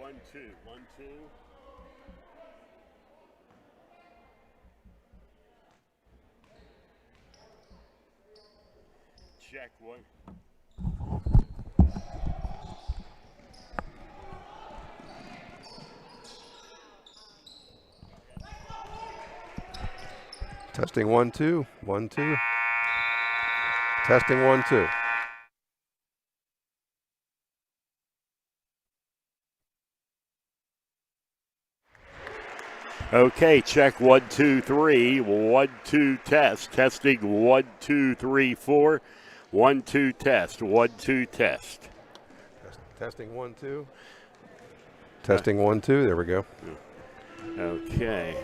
1-2. 1-2. Check 1. Testing 1-2. 1-2. Testing 1-2. Okay, check 1, 2, 3. 1, 2 test. Testing 1, 2, 3, 4. 1, 2 test. 1, 2 test. Testing 1-2. Testing 1-2. There we go. Okay.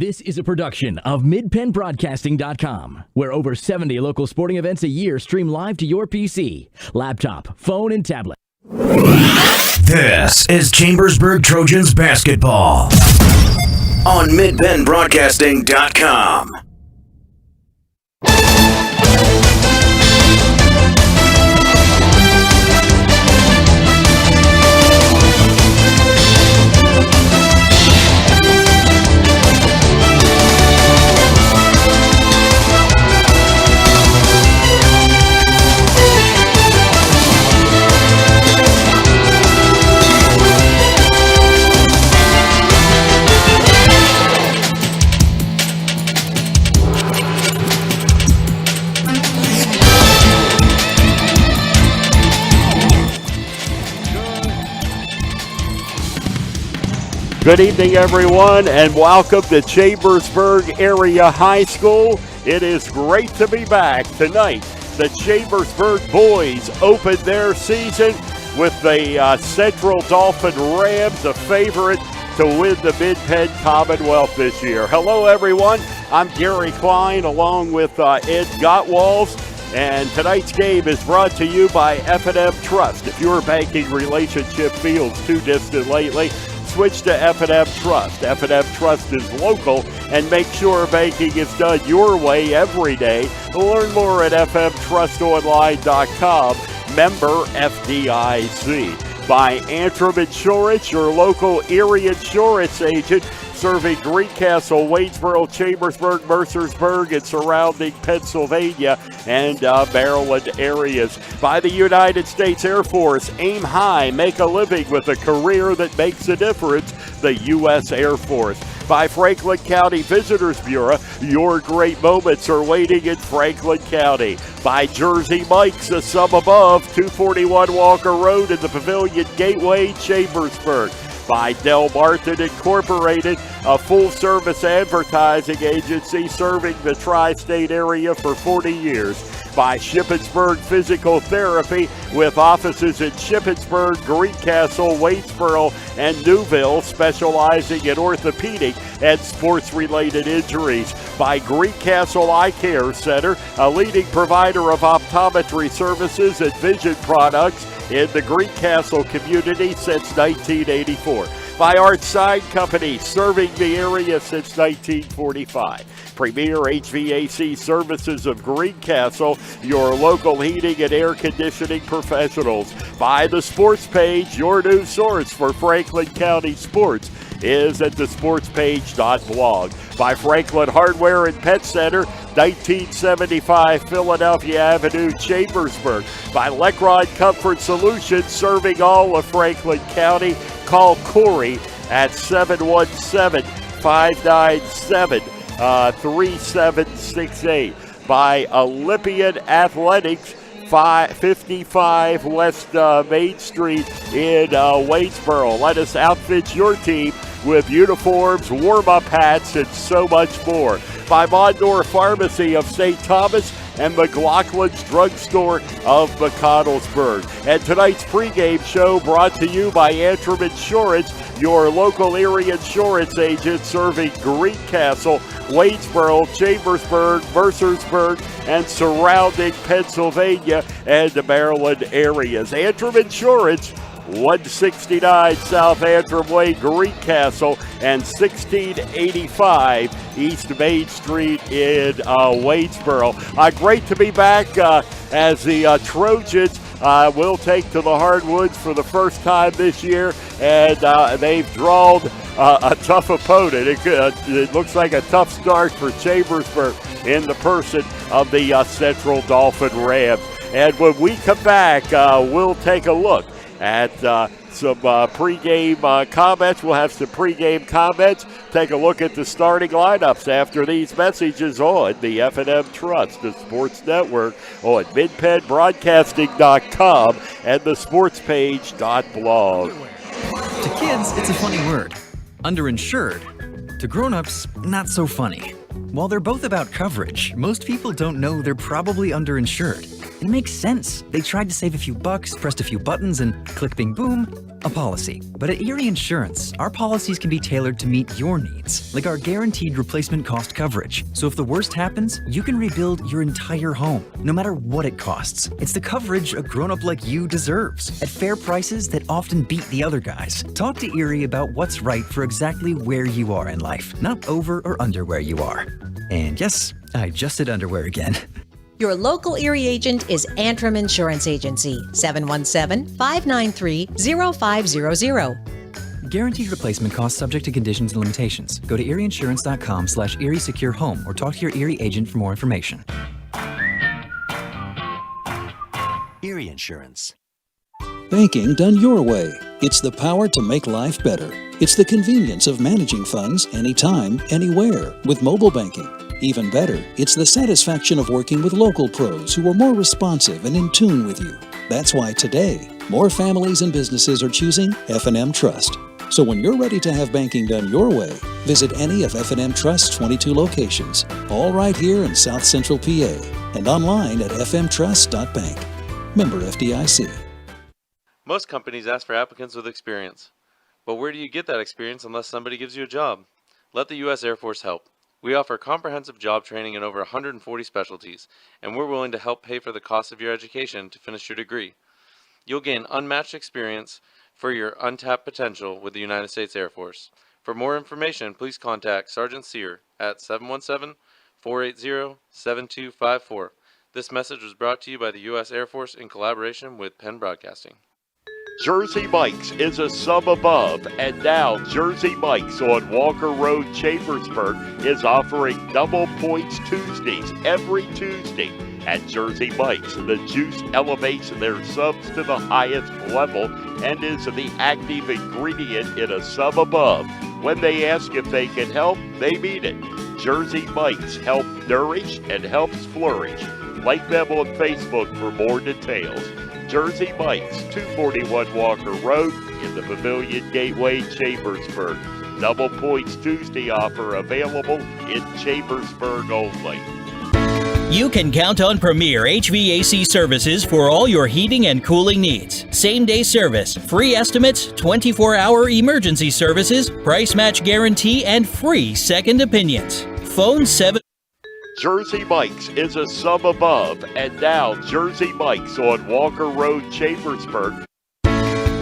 This is a production of MidPennBroadcasting.com, where over 70 local sporting events a year stream live to your PC, laptop, phone, and tablet. This is Chambersburg Trojans basketball on MidPennBroadcasting.com. Good evening, everyone, and welcome to Chambersburg Area High School. It is great to be back tonight. The Chambersburg boys opened their season with the Central Dauphin Rams, a favorite to win the Mid-Penn Commonwealth this year. Hello, everyone. I'm Gary Klein along with Ed Gottwals. And tonight's game is brought to you by F&M Trust. If your banking relationship feels too distant lately, switch to F&M Trust. F&M Trust is local and make sure banking is done your way every day. Learn more at fmtrustonline.com. Member FDIC. By Antrim Insurance, your local Erie insurance agent, serving Greencastle, Waynesboro, Chambersburg, Mercersburg, and surrounding Pennsylvania and Maryland areas. By the United States Air Force, aim high, make a living with a career that makes a difference, the U.S. Air Force. By Franklin County Visitors Bureau, your great moments are waiting in Franklin County. By Jersey Mike's, a sum above, 241 Walker Road in the Pavilion Gateway, Chambersburg. By Del Martin Incorporated, a full-service advertising agency serving the tri-state area for 40 years. By Shippensburg Physical Therapy, with offices in Shippensburg, Greencastle, Waynesboro, and Newville, specializing in orthopedic and sports-related injuries. By Greencastle Eye Care Center, a leading provider of optometry services and vision products in the Greencastle community since 1984. By Art Sign Company, serving the area since 1945. Premier HVAC Services of Greencastle, your local heating and air conditioning professionals. By The Sports Page, your new source for Franklin County sports is at thesportspage.blog. By Franklin Hardware and Pet Center, 1975 Philadelphia Avenue, Chambersburg. By Lecron Comfort Solutions, serving all of Franklin County. Call Corey at 717-597-3768. By Olympian Athletics, 55 West Main Street in Waynesboro. Let us outfit your team with uniforms, warm-up hats, and so much more. By Mondor Pharmacy of St. Thomas and McLaughlin's Drugstore of McConnellsburg. And tonight's pregame show brought to you by Antrim Insurance, your local area insurance agent serving Greencastle, Waynesboro, Chambersburg, Mercersburg, and surrounding Pennsylvania and the Maryland areas. Antrim Insurance, 169 South Antrim Way, Greencastle, and 1685 East Main Street in Waynesboro. Great to be back as the Trojans will take to the hardwoods for the first time this year, and they've drawn a tough opponent. It looks like a tough start for Chambersburg in the person of the Central Dauphin Rams. And when we come back, we'll take a look at some pregame comments. We'll have some pregame comments. Take a look at the starting lineups after these messages on the F&M Trust, the Sports Network, on MidPennBroadcasting.com and the sportspage.blog. To kids, it's a funny word. Underinsured. To grown-ups, not so funny. While they're both about coverage, most people don't know they're probably underinsured. It makes sense. They tried to save a few bucks, pressed a few buttons, and click, bing, boom, a policy. But at Erie Insurance, our policies can be tailored to meet your needs, like our guaranteed replacement cost coverage. So if the worst happens, you can rebuild your entire home, no matter what it costs. It's the coverage a grown-up like you deserves, at fair prices that often beat the other guys. Talk to Erie about what's right for exactly where you are in life, not over or under where you are. And yes, I just said underwear again. Your local Erie agent is Antrim Insurance Agency, 717-593-0500. Guaranteed replacement cost subject to conditions and limitations. Go to erieinsurance.com/Erie Secure Home or talk to your Erie agent for more information. Erie Insurance. Banking done your way. It's the power to make life better. It's the convenience of managing funds anytime, anywhere with mobile banking. Even better, it's the satisfaction of working with local pros who are more responsive and in tune with you. That's why today, more families and businesses are choosing F&M Trust. So when you're ready to have banking done your way, visit any of F&M Trust's 22 locations, all right here in South Central PA, and online at fmtrust.bank. Member FDIC. Most companies ask for applicants with experience. But where do you get that experience unless somebody gives you a job? Let the U.S. Air Force help. We offer comprehensive job training in over 140 specialties, and we're willing to help pay for the cost of your education to finish your degree. You'll gain unmatched experience for your untapped potential with the United States Air Force. For more information, please contact Sergeant Sear at 717-480-7254. This message was brought to you by the U.S. Air Force in collaboration with Penn Broadcasting. Jersey Mike's is a sub above, and now Jersey Mike's on Walker Road, Chambersburg is offering double points Tuesdays every Tuesday. At Jersey Mike's, the juice elevates their subs to the highest level and is the active ingredient in a sub above. When they ask if they can help, they mean it. Jersey Mike's help nourish and helps flourish. Like them on Facebook for more details. Jersey Mike's, 241 Walker Road in the Pavilion Gateway, Chambersburg. Double Points Tuesday offer available in Chambersburg only. You can count on Premier HVAC services for all your heating and cooling needs. Same-day service, free estimates, 24-hour emergency services, price match guarantee, and free second opinions. Phone 7... Jersey Mike's is a sub above, and now Jersey Mike's on Walker Road, Chambersburg.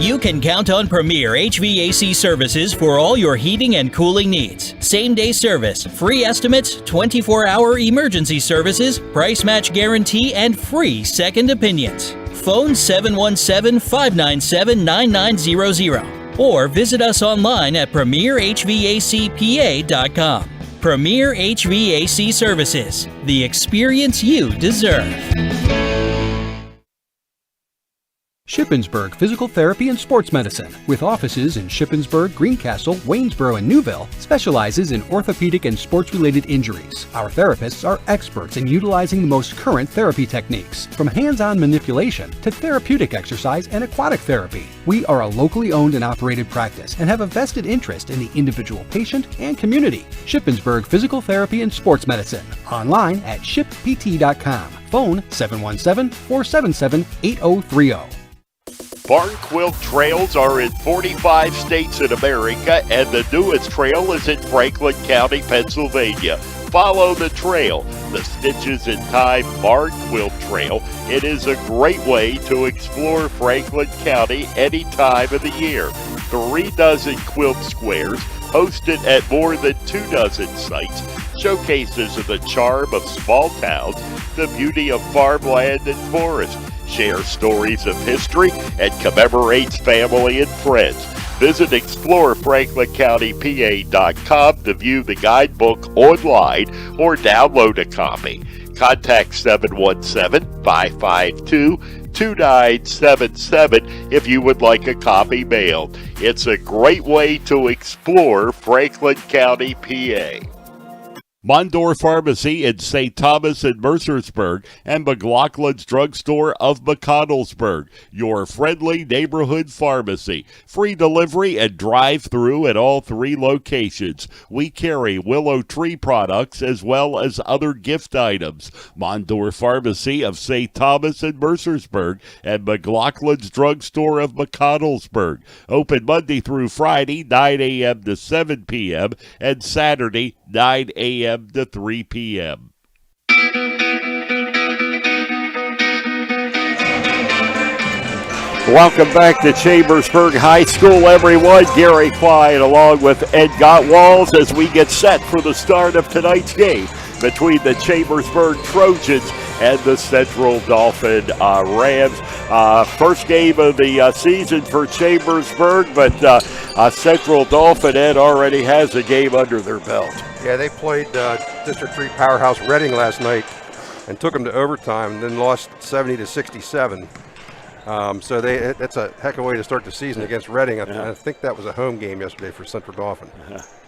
You can count on Premier HVAC services for all your heating and cooling needs. Same-day service, free estimates, 24-hour emergency services, price match guarantee, and free second opinions. Phone 717-597-9900 or visit us online at premierhvacpa.com. Premier HVAC Services, the experience you deserve. Shippensburg Physical Therapy and Sports Medicine, with offices in Shippensburg, Greencastle, Waynesboro, and Newville, specializes in orthopedic and sports-related injuries. Our therapists are experts in utilizing the most current therapy techniques, from hands-on manipulation to therapeutic exercise and aquatic therapy. We are a locally owned and operated practice and have a vested interest in the individual patient and community. Shippensburg Physical Therapy and Sports Medicine, online at shippt.com. Phone 717-477-8030. Barn Quilt Trails are in 45 states in America, and the newest trail is in Franklin County, Pennsylvania. Follow the trail, the Stitches in Time Barn Quilt Trail. It is a great way to explore Franklin County any time of the year. 3 dozen quilt squares, hosted at more than 2 dozen sites, showcases the charm of small towns, the beauty of farmland and forest, share stories of history, and commemorates family and friends. Visit ExploreFranklinCountyPA.com to view the guidebook online or download a copy. Contact 717-552-2977 if you would like a copy mailed. It's a great way to explore Franklin County, PA. Mondor Pharmacy in St. Thomas and Mercersburg, and McLaughlin's Drugstore of McConnellsburg, your friendly neighborhood pharmacy. Free delivery and drive-through at all 3 locations. We carry Willow Tree products as well as other gift items. Mondor Pharmacy of St. Thomas and Mercersburg, and McLaughlin's Drugstore of McConnellsburg. Open Monday through Friday, 9 a.m. to 7 p.m., and Saturday, 9 a.m. to 3 p.m. Welcome back to Chambersburg High School, everyone. Gary Klein along with Ed Gottwalls as we get set for the start of tonight's game between the Chambersburg Trojans and the Central Dauphin Rams. First game of the season for Chambersburg, but Central Dauphin, Ed, already has a game under their belt. Yeah, they played District 3 powerhouse Reading last night and took them to overtime and then lost 70-67. So that's a heck of a way to start the season against Reading. I think that was a home game yesterday for Central Dauphin.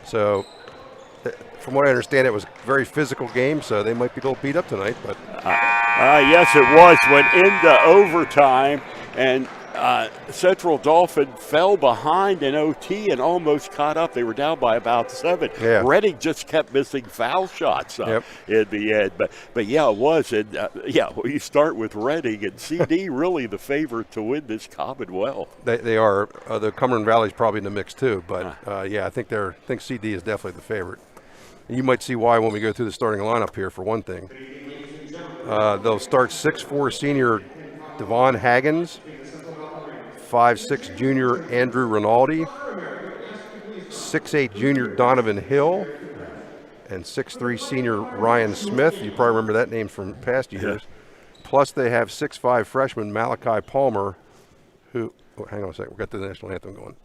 So from what I understand, it was a very physical game, so they might be a little beat up tonight. But yes, it was. Went into overtime, and Central Dauphin fell behind in OT and almost caught up. They were down by about 7. Yeah. Reading just kept missing foul shots in the end. But yeah, it was. And you start with Reading, and CD really the favorite to win this Commonwealth. They are. The Cumberland Valley's probably in the mix too. But I think CD is definitely the favorite. And you might see why when we go through the starting lineup here. For one thing, they'll start 6'4" senior Devon Haggins, 5'6" junior Andrew Rinaldi, 6'8" junior Donovan Hill, and 6'3" senior Ryan Smith. You probably remember that name from past years. Plus they have 6'5" freshman Malachi Palmer, who, hang on a second, we've got the national anthem going.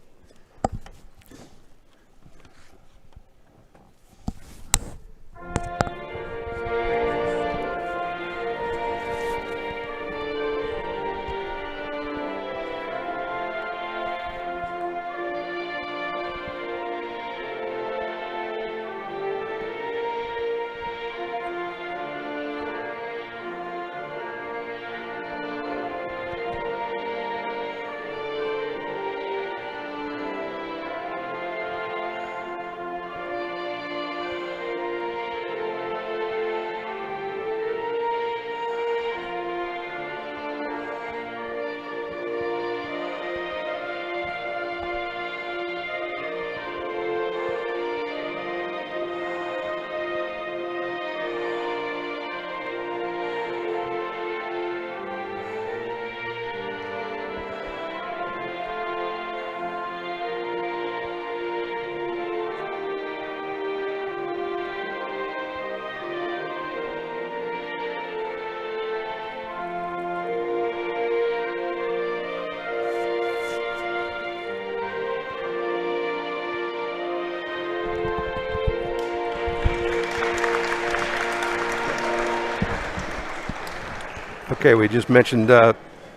Okay, we just mentioned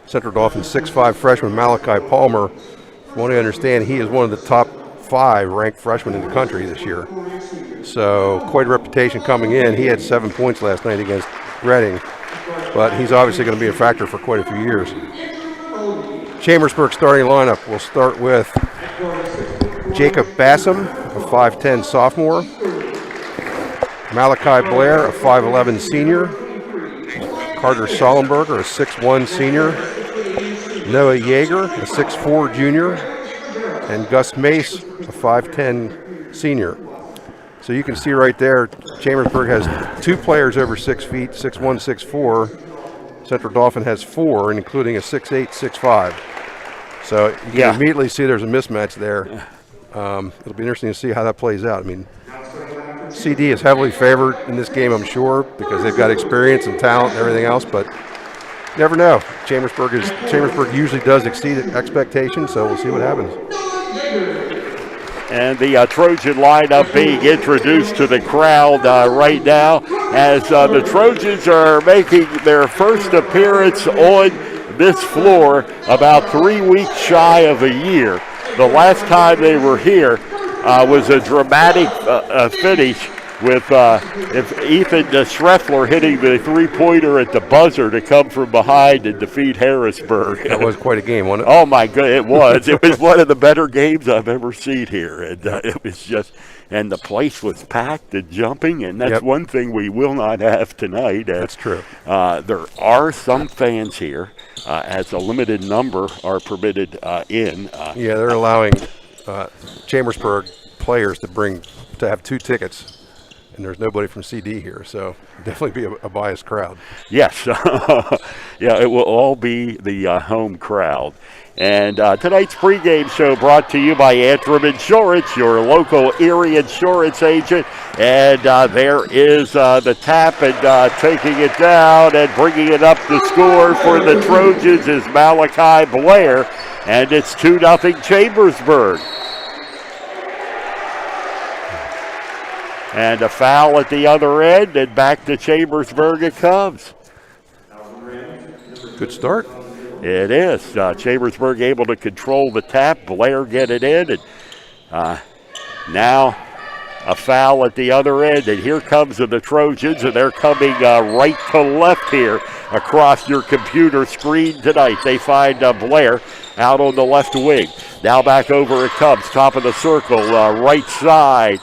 Central Dauphin 6'5" freshman Malachi Palmer. From what I understand, he is one of the top 5 ranked freshmen in the country this year. So quite a reputation coming in. He had 7 points last night against Reading, but he's obviously going to be a factor for quite a few years. Chambersburg starting lineup. We'll start with Jacob Bassam, a 5'10" sophomore. Malachi Blair, a 5'11" senior. Carter Sollenberger, a 6'1" senior. Noah Yeager, a 6'4" junior. And Gus Mace, a 5'10" senior. So you can see right there, Chambersburg has 2 players over 6 feet, 6'1", 6'4". Central Dauphin has 4, including a 6'8", 6'5". So you can immediately see there's a mismatch there. It'll be interesting to see how that plays out. I mean, CD is heavily favored in this game, I'm sure, because they've got experience and talent and everything else, but never know. Chambersburg usually does exceed expectations, so we'll see what happens. And the Trojan lineup being introduced to the crowd right now as the Trojans are making their first appearance on this floor about 3 weeks shy of a year. The last time they were here was a dramatic finish with if Ethan Schreffler hitting the three-pointer at the buzzer to come from behind and defeat Harrisburg. That was quite a game, wasn't it? Oh, my God, it was. It was one of the better games I've ever seen here. And it was just, and the place was packed and jumping, and that's one thing we will not have tonight. That's true. There are some fans here, as a limited number are permitted in. Yeah, they're allowing Chambersburg players to have 2 tickets. And there's nobody from CD here, so definitely be a biased crowd. Yes. Yeah, it will all be the home crowd. And tonight's pregame show brought to you by Antrim Insurance, your local Erie insurance agent. And there is the tap, and taking it down and bringing it up to score for the Trojans is Malachi Blair. And it's 2-0 Chambersburg. And a foul at the other end, and back to Chambersburg it comes. Good start. It is. Chambersburg able to control the tap. Blair get it in, and now a foul at the other end. And here comes the Trojans, and they're coming right to left here across your computer screen tonight. They find Blair out on the left wing. Now back over it comes, top of the circle, right side.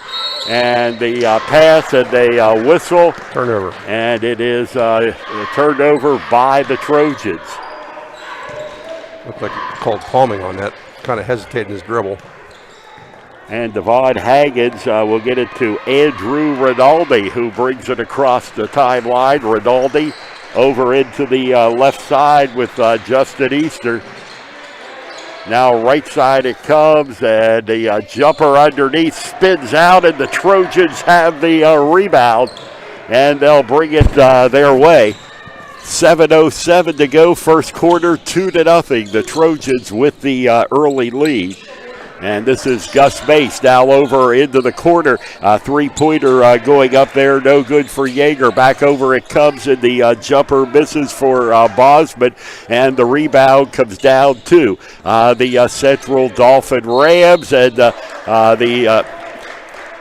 And the pass and the whistle. Turnover. And it is turned over by the Trojans. Looked like he called palming on that. Kind of hesitated in his dribble. And Devon Haggins will get it to Andrew Rinaldi, who brings it across the timeline. Rinaldi over into the left side with Justin Easter. Now right side it comes, and the jumper underneath spins out, and the Trojans have the rebound, and they'll bring it their way. 7:07 to go, first quarter, 2-0. The Trojans with the early lead. And this is Gus Mace now over into the corner. Three-pointer going up there, no good for Yeager. Back over it comes, and the jumper misses for Bosman. And the rebound comes down to the Central Dauphin Rams. And the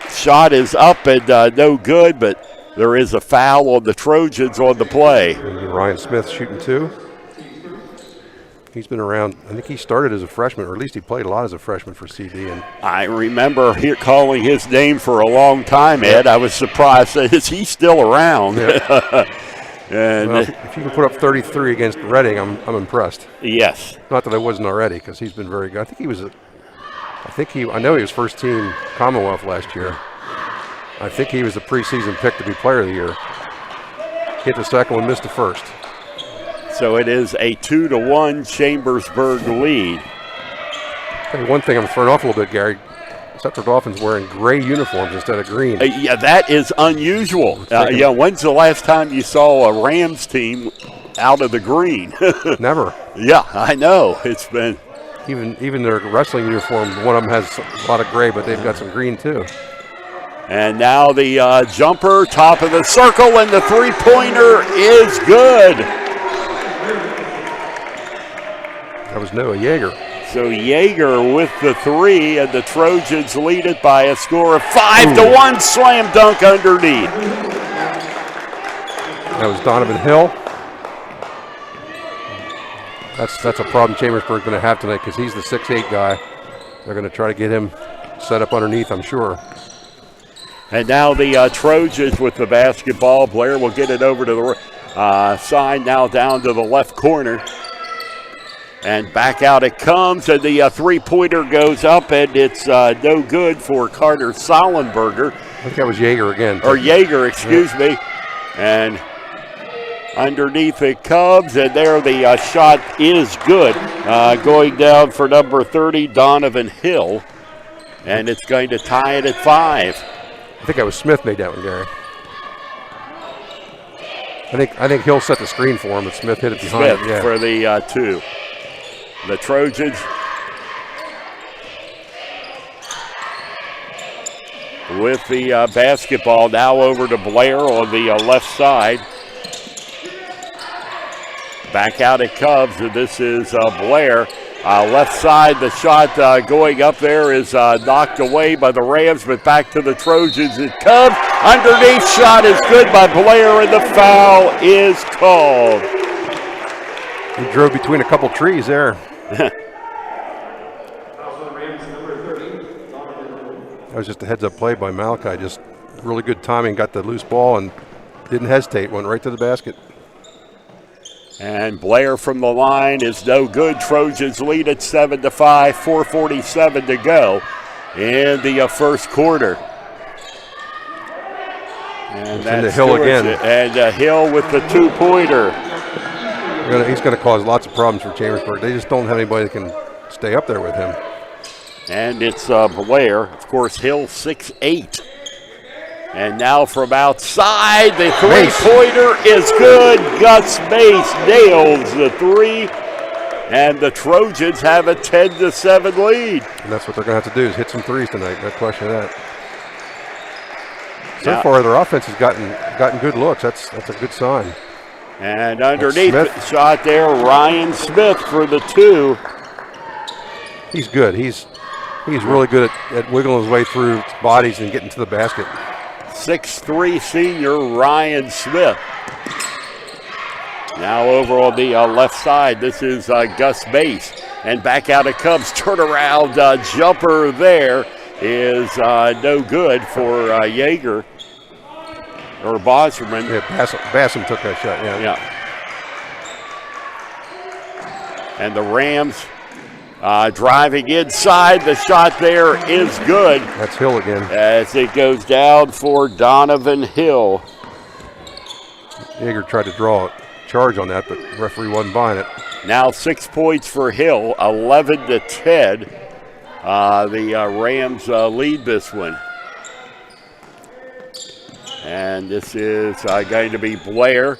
shot is up and no good, but there is a foul on the Trojans on the play. And Ryan Smith shooting 2. He's been around. I think he started as a freshman, or at least he played a lot as a freshman for CD. And I remember calling his name for a long time, Ed. I was surprised. Is he still around? Yeah. And well, if you can put up 33 against Reading, I'm impressed. Yes. Not that I wasn't already, because he's been very good. I know he was first team Commonwealth last year. I think he was the preseason pick to be player of the year. Hit the second one, missed the first. So it is a 2-1 Chambersburg lead. Hey, one thing I'm throwing off a little bit, Gary. Central Dolphins wearing gray uniforms instead of green. Yeah, that is unusual. When's the last time you saw a Rams team out of the green? Never. Yeah, I know. It's been even their wrestling uniform. One of them has a lot of gray, but they've got some green too. And now the jumper, top of the circle, and the three-pointer is good. That was Noah Yeager. So Yeager with the 3, and the Trojans lead it by a score of 5-1. Slam dunk underneath. That was Donovan Hill. That's a problem Chambersburg's going to have tonight, because he's the 6'8" guy. They're going to try to get him set up underneath, I'm sure. And now the Trojans with the basketball. Blair will get it over to the side, now down to the left corner. And back out it comes, and the three-pointer goes up, and it's no good for Carter Sollenberger. I think that was Yeager again. Or Yeager, excuse me. And underneath it comes, and there the shot is good. Going down for number 30, Donovan Hill. And it's going to tie it at 5. I think that was Smith made that one, Gary. I think Hill set the screen for him, but Smith hit it behind Smith for the 2. The Trojans with the basketball now over to Blair on the left side. Back out it comes, and this is Blair Left side, the shot going up there is knocked away by the Rams, but back to the Trojans it comes. Underneath shot is good by Blair, and the foul is called. He drove between a couple trees there. That was just a heads-up play by Malachi. Just really good timing, got the loose ball and didn't hesitate, went right to the basket. And Blair from the line is no good. Trojans lead at 7-5, 4:47 to go in the first quarter. And that's Hill again. And Hill with the two-pointer. He's going to cause lots of problems for Chambersburg. They just don't have anybody that can stay up there with him. And it's Blair. Of course, Hill 6'8". And now from outside, the three-pointer is good. Gus Mace nails the three. And the Trojans have a 10-7 lead. And that's what they're going to have to do is hit some threes tonight. No question of that. So far, their offense has gotten good looks. That's a good sign. And underneath the shot there, Ryan Smith for the two. He's good. He's really good at wiggling his way through bodies and getting to the basket. 6'3" senior Ryan Smith. Now over on the left side, this is Gus Mace. And back out it comes. Turnaround jumper there is no good for Yeager. Or Bosserman. Yeah, Bassam took that shot, yeah. And the Rams driving inside. The shot there is good. That's Hill again. As it goes down for Donovan Hill. Yeager tried to draw a charge on that, but the referee wasn't buying it. Now 6 points for Hill, 11-10. The Rams lead this one. And this is going to be Blair.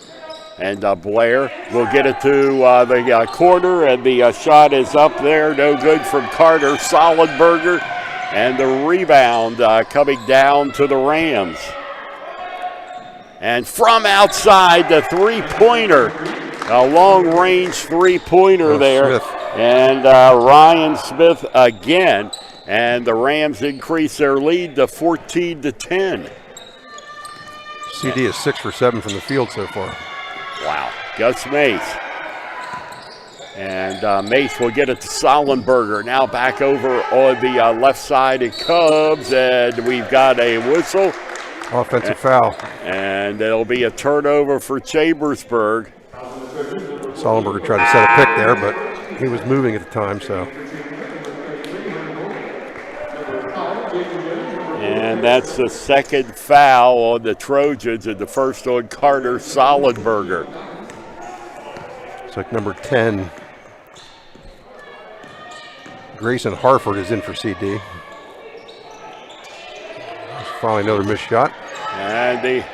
And Blair will get it to the corner, and the shot is up there. No good from Carter Sollenberger. And the rebound coming down to the Rams. And from outside, the three-pointer. A long-range three-pointer there. Smith. And Ryan Smith again. And the Rams increase their lead to 14-10. CD is 6 for 7 from the field so far. Wow. Gus Mace. And Mace will get it to Sollenberger. Now back over on the left side it comes, and we've got a whistle. Offensive foul. And it'll be a turnover for Chambersburg. Sollenberger tried to set a pick there, but he was moving at the time, so. And that's the second foul on the Trojans, and the first on Carter Sollenberger. It's like number 10. Grayson Harford is in for CD. Finally another missed shot. And the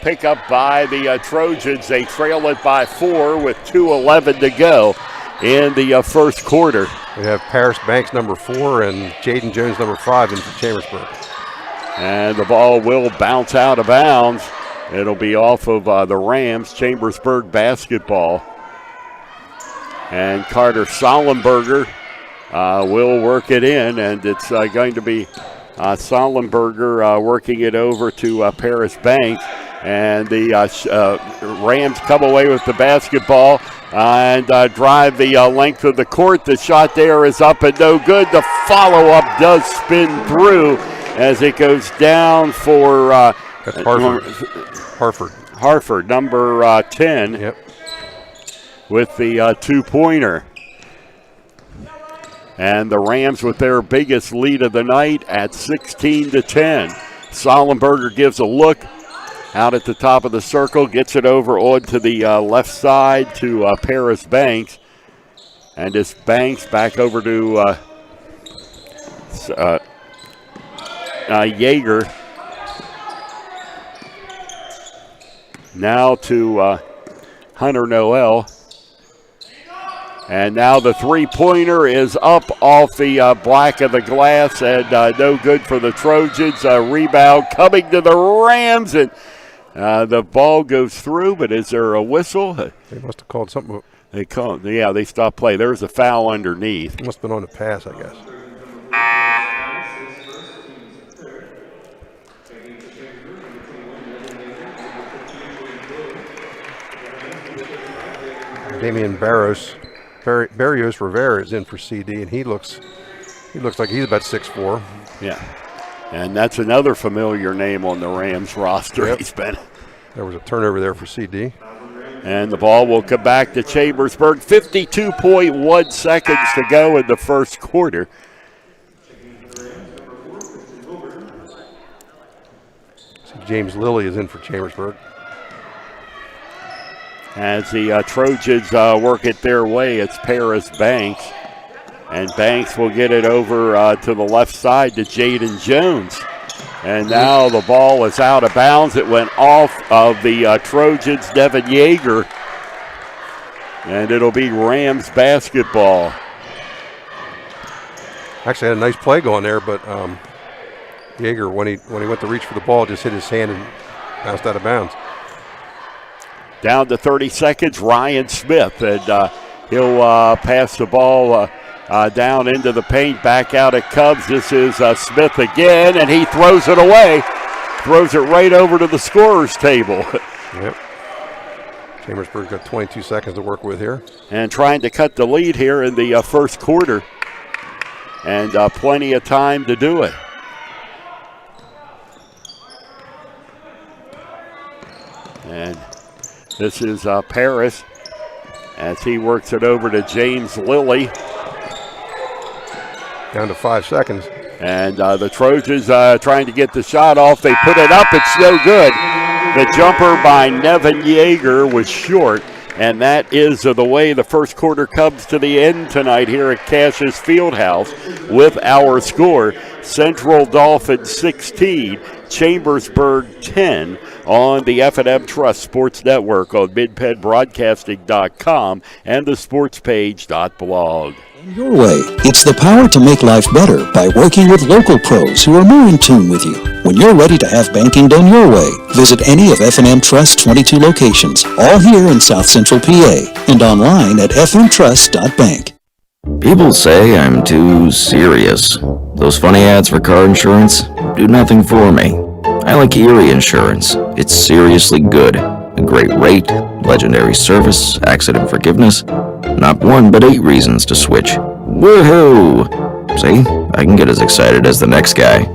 pickup by the Trojans. They trail it by 4 with 2:11 to go in the first quarter. We have Paris Banks, number 4, and Jaden Jones, number 5, in for Chambersburg. And the ball will bounce out of bounds. It'll be off of the Rams. Chambersburg basketball. And Carter Sollenberger will work it in, and it's going to be Sollenberger working it over to Paris Banks. And the Rams come away with the basketball and drive the length of the court. The shot there is up and no good. The follow-up does spin through as it goes down for that's Harford. Harford, number 10, yep, with the two-pointer. And the Rams with their biggest lead of the night at 16-10. Sollenberger gives a look out at the top of the circle, gets it over onto the left side to Paris Banks. And it's Banks back over to Yeager. Now to Hunter Noel. And now the three-pointer is up off the black of the glass, and no good for the Trojans. Rebound coming to the Rams, and the ball goes through, but is there a whistle? They must have called something. They stopped play. There's a foul underneath. Must have been on the pass, I guess. Damian Barrios Rivera is in for CD, and he looks like he's about 6'4". Yeah, and that's another familiar name on the Rams roster. Yep. He's been. There was a turnover there for CD. And the ball will come back to Chambersburg. 52.1 seconds to go in the first quarter. So James Lilly is in for Chambersburg. As the Trojans work it their way, it's Paris Banks. And Banks will get it over to the left side to Jaden Jones. And now the ball is out of bounds. It went off of the Trojans' Devin Yeager. And it'll be Rams basketball. Actually had a nice play going there, but Yeager, when he went to reach for the ball, just hit his hand and bounced out of bounds. Down to 30 seconds, Ryan Smith. And he'll pass the ball down into the paint, back out at Cubs. This is Smith again, and he throws it away. Throws it right over to the scorer's table. Yep. Chambersburg got 22 seconds to work with here. And trying to cut the lead here in the first quarter. And plenty of time to do it. And this is Paris as he works it over to James Lilly. Down to 5 seconds. And the Trojans trying to get the shot off. They put it up. It's no good. The jumper by Nevin Yeager was short. And that is the way the first quarter comes to the end tonight here at Cassius Fieldhouse with our score. Central Dauphin 16, Chambersburg 10 on the F&M Trust Sports Network on midpenbroadcasting.com and the sportspage.blog. Your way. It's the power to make life better by working with local pros who are more in tune with you. When you're ready to have banking done your way, visit any of F&M Trust's 22 locations, all here in South Central PA, and online at fmtrust.bank. People say I'm too serious. Those funny ads for car insurance do nothing for me. I like Erie Insurance. It's seriously good. A great rate, legendary service, accident forgiveness. Not 1 but 8 reasons to switch. Woohoo! See, I can get as excited as the next guy.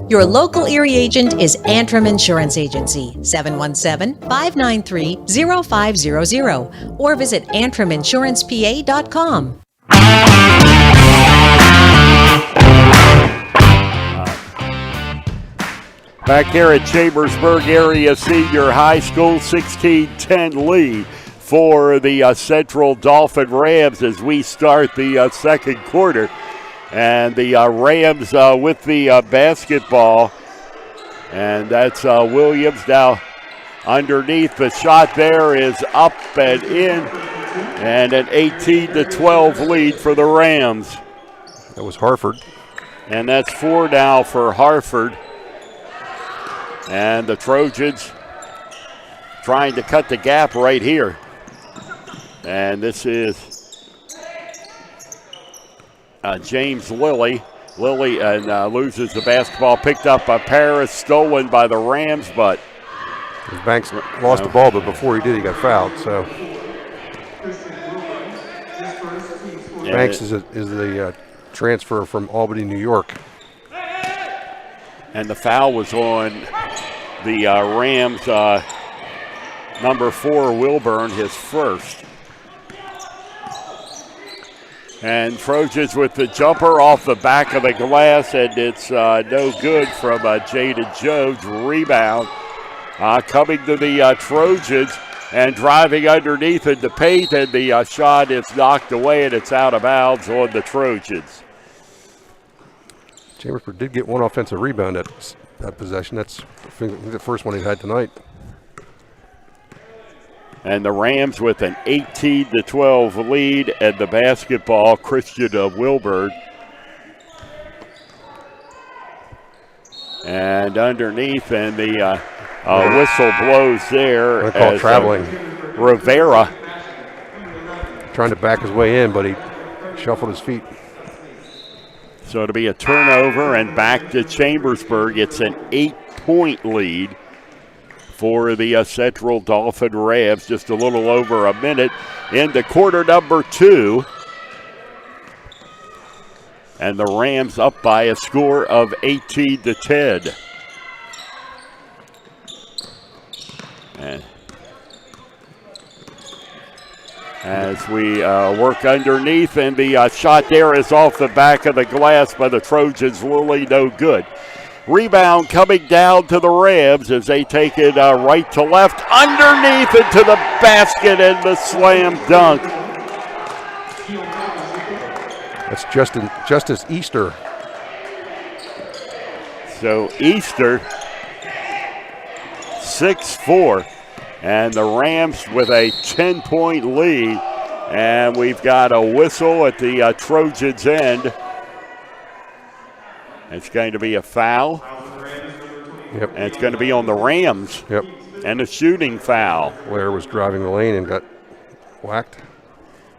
Your local Erie agent is Antrim Insurance Agency, 717-593-0500, or visit antriminsurancepa.com. Back here at Chambersburg Area Senior High School, 16-10 lead for the Central Dauphin Rams as we start the second quarter. And the Rams with the basketball. And that's Williams now underneath. The shot there is up and in. And an 18-12 lead for the Rams. That was Harford. And that's 4 now for Harford. And the Trojans trying to cut the gap right here. And this is James Lilly. Lilly loses the basketball, picked up by Paris, stolen by the Rams, but Banks lost the ball, but before he did, he got fouled. So Banks is the transfer from Albany, New York. And the foul was on the Rams, number 4, Wilburn, his first. And Trojans with the jumper off the back of the glass, and it's no good from Jaden Jones. Rebound coming to the Trojans and driving underneath in the paint, and the shot is knocked away, and it's out of bounds on the Trojans. Chambersburg did get 1 offensive rebound at that possession. That's the first one he had tonight. And the Rams with an 18-12 lead, and the basketball, Christian Wilburn. And underneath, and the whistle blows there. I call traveling. Rivera trying to back his way in, but he shuffled his feet. So it'll be a turnover and back to Chambersburg. It's an 8-point lead for the Central Dauphin Rams. Just a little over a minute into quarter number 2. And the Rams up by a score of 18-10. And as we work underneath, and the shot there is off the back of the glass by the Trojans. Lily, no good. Rebound coming down to the Rams as they take it right to left, underneath into the basket, and the slam dunk. That's Justice Easter. So Easter, 6-4. And the Rams with a 10-point lead. And we've got a whistle at the Trojans' end. It's going to be a foul. Yep. And it's going to be on the Rams. Yep. And a shooting foul. Blair was driving the lane and got whacked.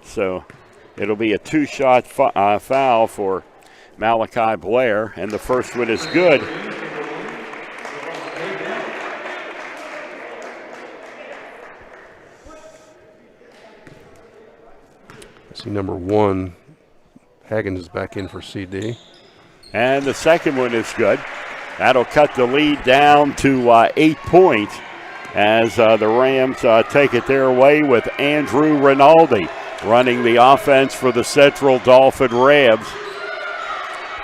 So it'll be a 2-shot foul for Malachi Blair. And the first one is good. See number 1, Haggins is back in for CD. And the second one is good. That'll cut the lead down to 8 points as the Rams take it their way with Andrew Rinaldi running the offense for the Central Dauphin Rams.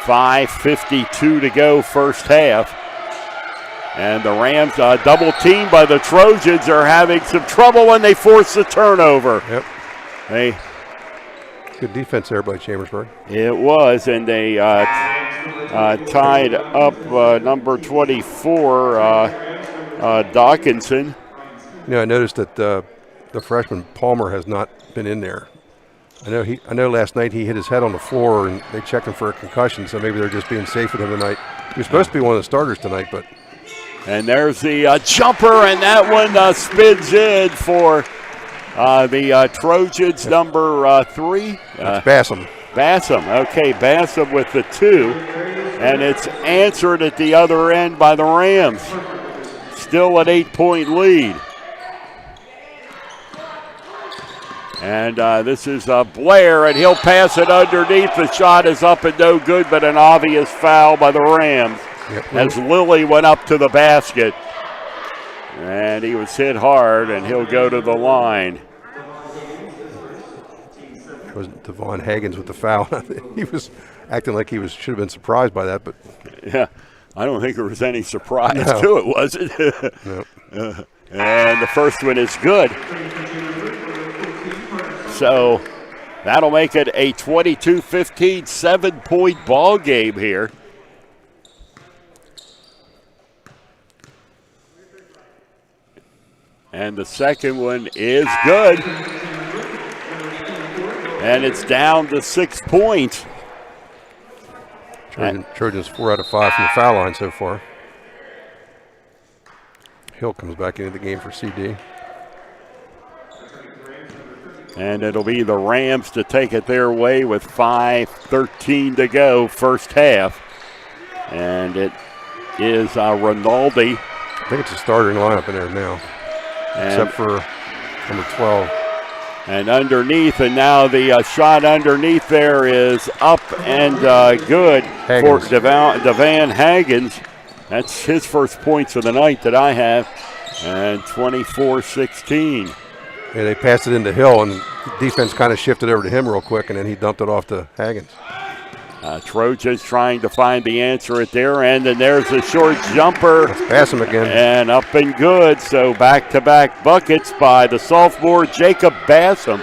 5:52 to go first half. And the Rams double teamed by the Trojans are having some trouble when they force the turnover. Yep. Good defense there by Chambersburg. It was, and they tied up number 24, Dawkinson. I noticed that the freshman Palmer has not been in there. I know last night he hit his head on the floor, and they checked him for a concussion, so maybe they're just being safe with him tonight. He was supposed to be one of the starters tonight, but. And there's the jumper, and that one spins in for the Trojans, number 3. That's Bassam. Bassam, okay, Bassam with the 2. And it's answered at the other end by the Rams. Still an 8-point lead. And this is Blair, and he'll pass it underneath. The shot is up and no good, but an obvious foul by the Rams. Yep. As Lilly went up to the basket. And he was hit hard, and he'll go to the line. It was Devon Haggins with the foul. He was acting like he should have been surprised by that, but. Yeah, I don't think there was any surprise to it, was it? No. And the first one is good. So that'll make it a 22-15, 7-point ball game here. And the second one is good. And it's down to 6 points. Trojans 4 out of 5 from the foul line so far. Hill comes back into the game for CD. And it'll be the Rams to take it their way with 5:13 to go first half. And it is Rinaldi. I think it's a starting lineup in there now, except for number 12. And underneath, and now the shot underneath there is up and good Haggins. For Devan Haggins. That's his first points of the night that I have. And 24-16. Yeah, they passed it into Hill, and defense kind of shifted over to him real quick, and then he dumped it off to Haggins. Trojans trying to find the answer at their end, and there's a short jumper. Let's pass him again. And up and good. So back-to-back buckets by the sophomore Jacob Bassam.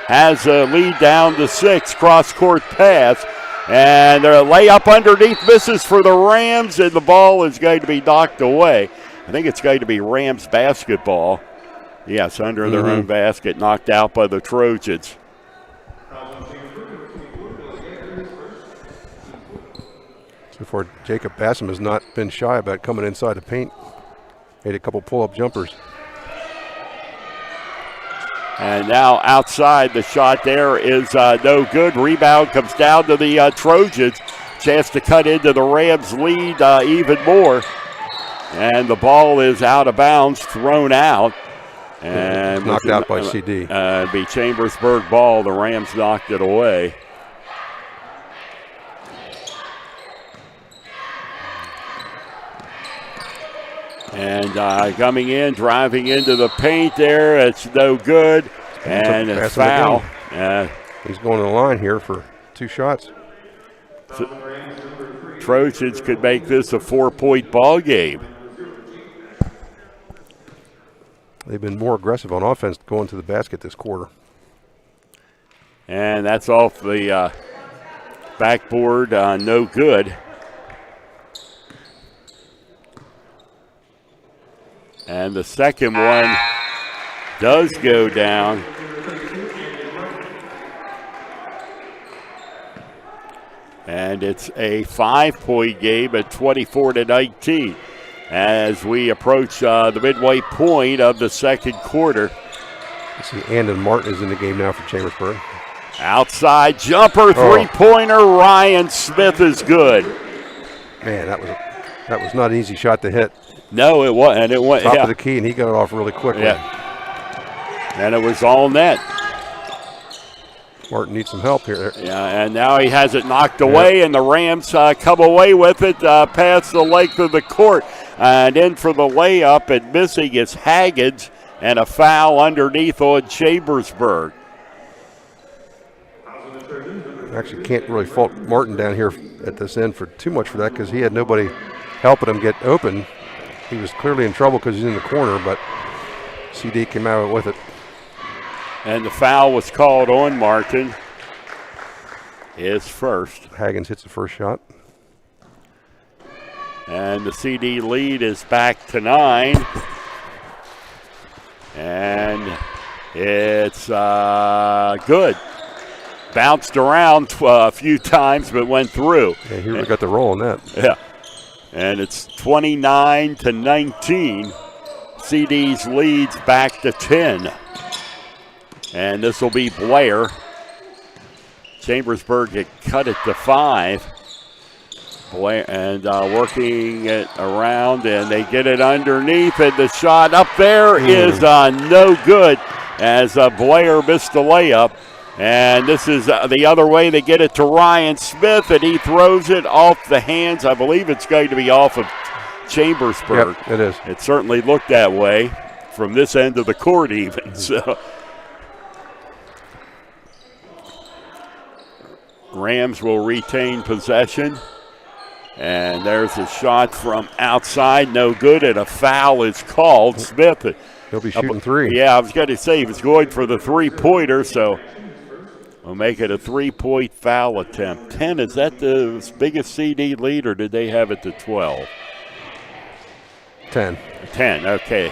Has a lead down to 6, cross-court pass. And a layup underneath misses for the Rams, and the ball is going to be knocked away. I think it's going to be Rams basketball. Yes, under their own basket, knocked out by the Trojans. So far, Jacob Bassam has not been shy about coming inside the paint. Made a couple pull-up jumpers. And now outside, the shot there is no good. Rebound comes down to the Trojans. Chance to cut into the Rams' lead even more. And the ball is out of bounds, thrown out. And knocked out by CD. Be Chambersburg ball. The Rams knocked it away. And coming in, driving into the paint there. It's no good. And a foul. He's going to the line here for 2 shots. Trojans could make this a 4-point ball game. They've been more aggressive on offense going to the basket this quarter. And that's off the backboard, no good. And the second one does go down. And it's a 5-point game at 24-19 as we approach the midway point of the second quarter. You see Andon Martin is in the game now for Chambersburg. Outside jumper, three-pointer. Ryan Smith is good. Man, that was not an easy shot to hit. No, it wasn't. And it went top of the key, and he got it off really quickly. Yeah. And it was all net. Martin needs some help here. Yeah, and now he has it knocked away, and the Rams come away with it past the length of the court. And in for the layup, and missing is Haggins, and a foul underneath on Chambersburg. Actually can't really fault Martin down here at this end for too much for that because he had nobody helping him get open. He was clearly in trouble because he's in the corner, but CD came out with it. And the foul was called on Martin. His first. Haggins hits the first shot. And the CD lead is back to 9. And it's good. Bounced around a few times, but went through. Yeah, here we got the roll on that. Yeah. And it's 29-19. CD's leads back to 10. And this will be Blair. Chambersburg had cut it to 5. Blair and working it around, and they get it underneath, and the shot up there is no good as Blair missed the layup. And this is the other way. They get it to Ryan Smith, and he throws it off the hands. I believe it's going to be off of Chambersburg. Yep, it is. It certainly looked that way from this end of the court even. So Rams will retain possession. And there's a shot from outside, no good, and a foul is called. Smith. He'll be shooting 3. Yeah, I was going to say he was going for the 3-pointer, so we'll make it a 3-point foul attempt. 10, is that the biggest CD lead, or did they have it to 12? 10. 10, okay.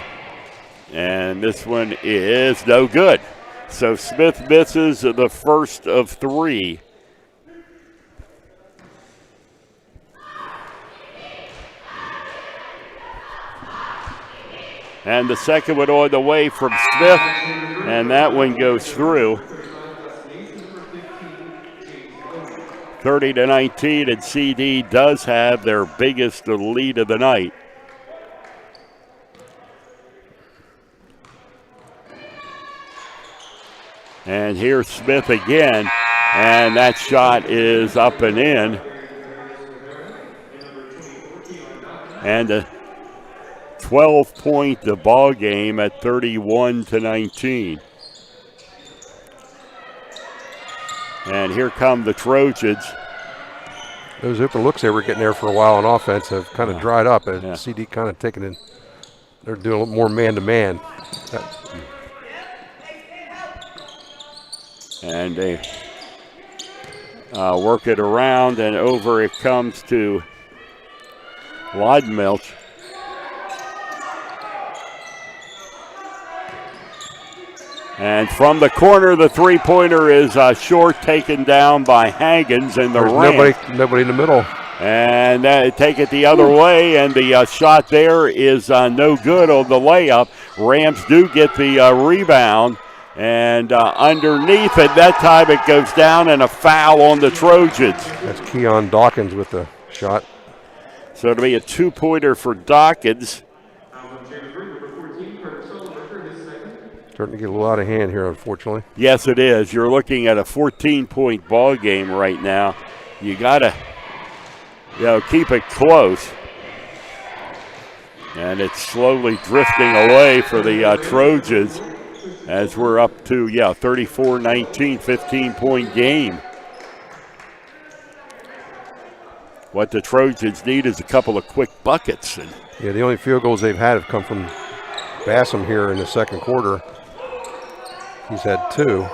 And this one is no good. So Smith misses the first of 3. And the second one on the way from Smith, and that one goes through. 30-19, and CD does have their biggest lead of the night. And here's Smith again, and that shot is up and in. And a 12-point ball game at 31-19. And here come the Trojans. Those open looks they were getting there for a while on offense have kind of dried up as CD kind of taking it. They're doing a little more man-to-man. And they work it around, and over it comes to Wadmilch. And from the corner, the three-pointer is short, taken down by Haggins, and There's nobody in the middle. And take it the other way, and the shot there is no good on the layup. Rams do get the rebound, And underneath it, that time it goes down and a foul on the Trojans. That's Keon Dawkins with the shot. So it'll be a 2-pointer for Dawkins. Starting to get a little out of hand here, unfortunately. Yes, it is. You're looking at a 14-point ball game right now. You got to, keep it close. And it's slowly drifting away for the Trojans as we're up to, 34-19, 15-point game. What the Trojans need is a couple of quick buckets. Yeah, the only field goals they've had have come from Bassam here in the second quarter. He's had 2.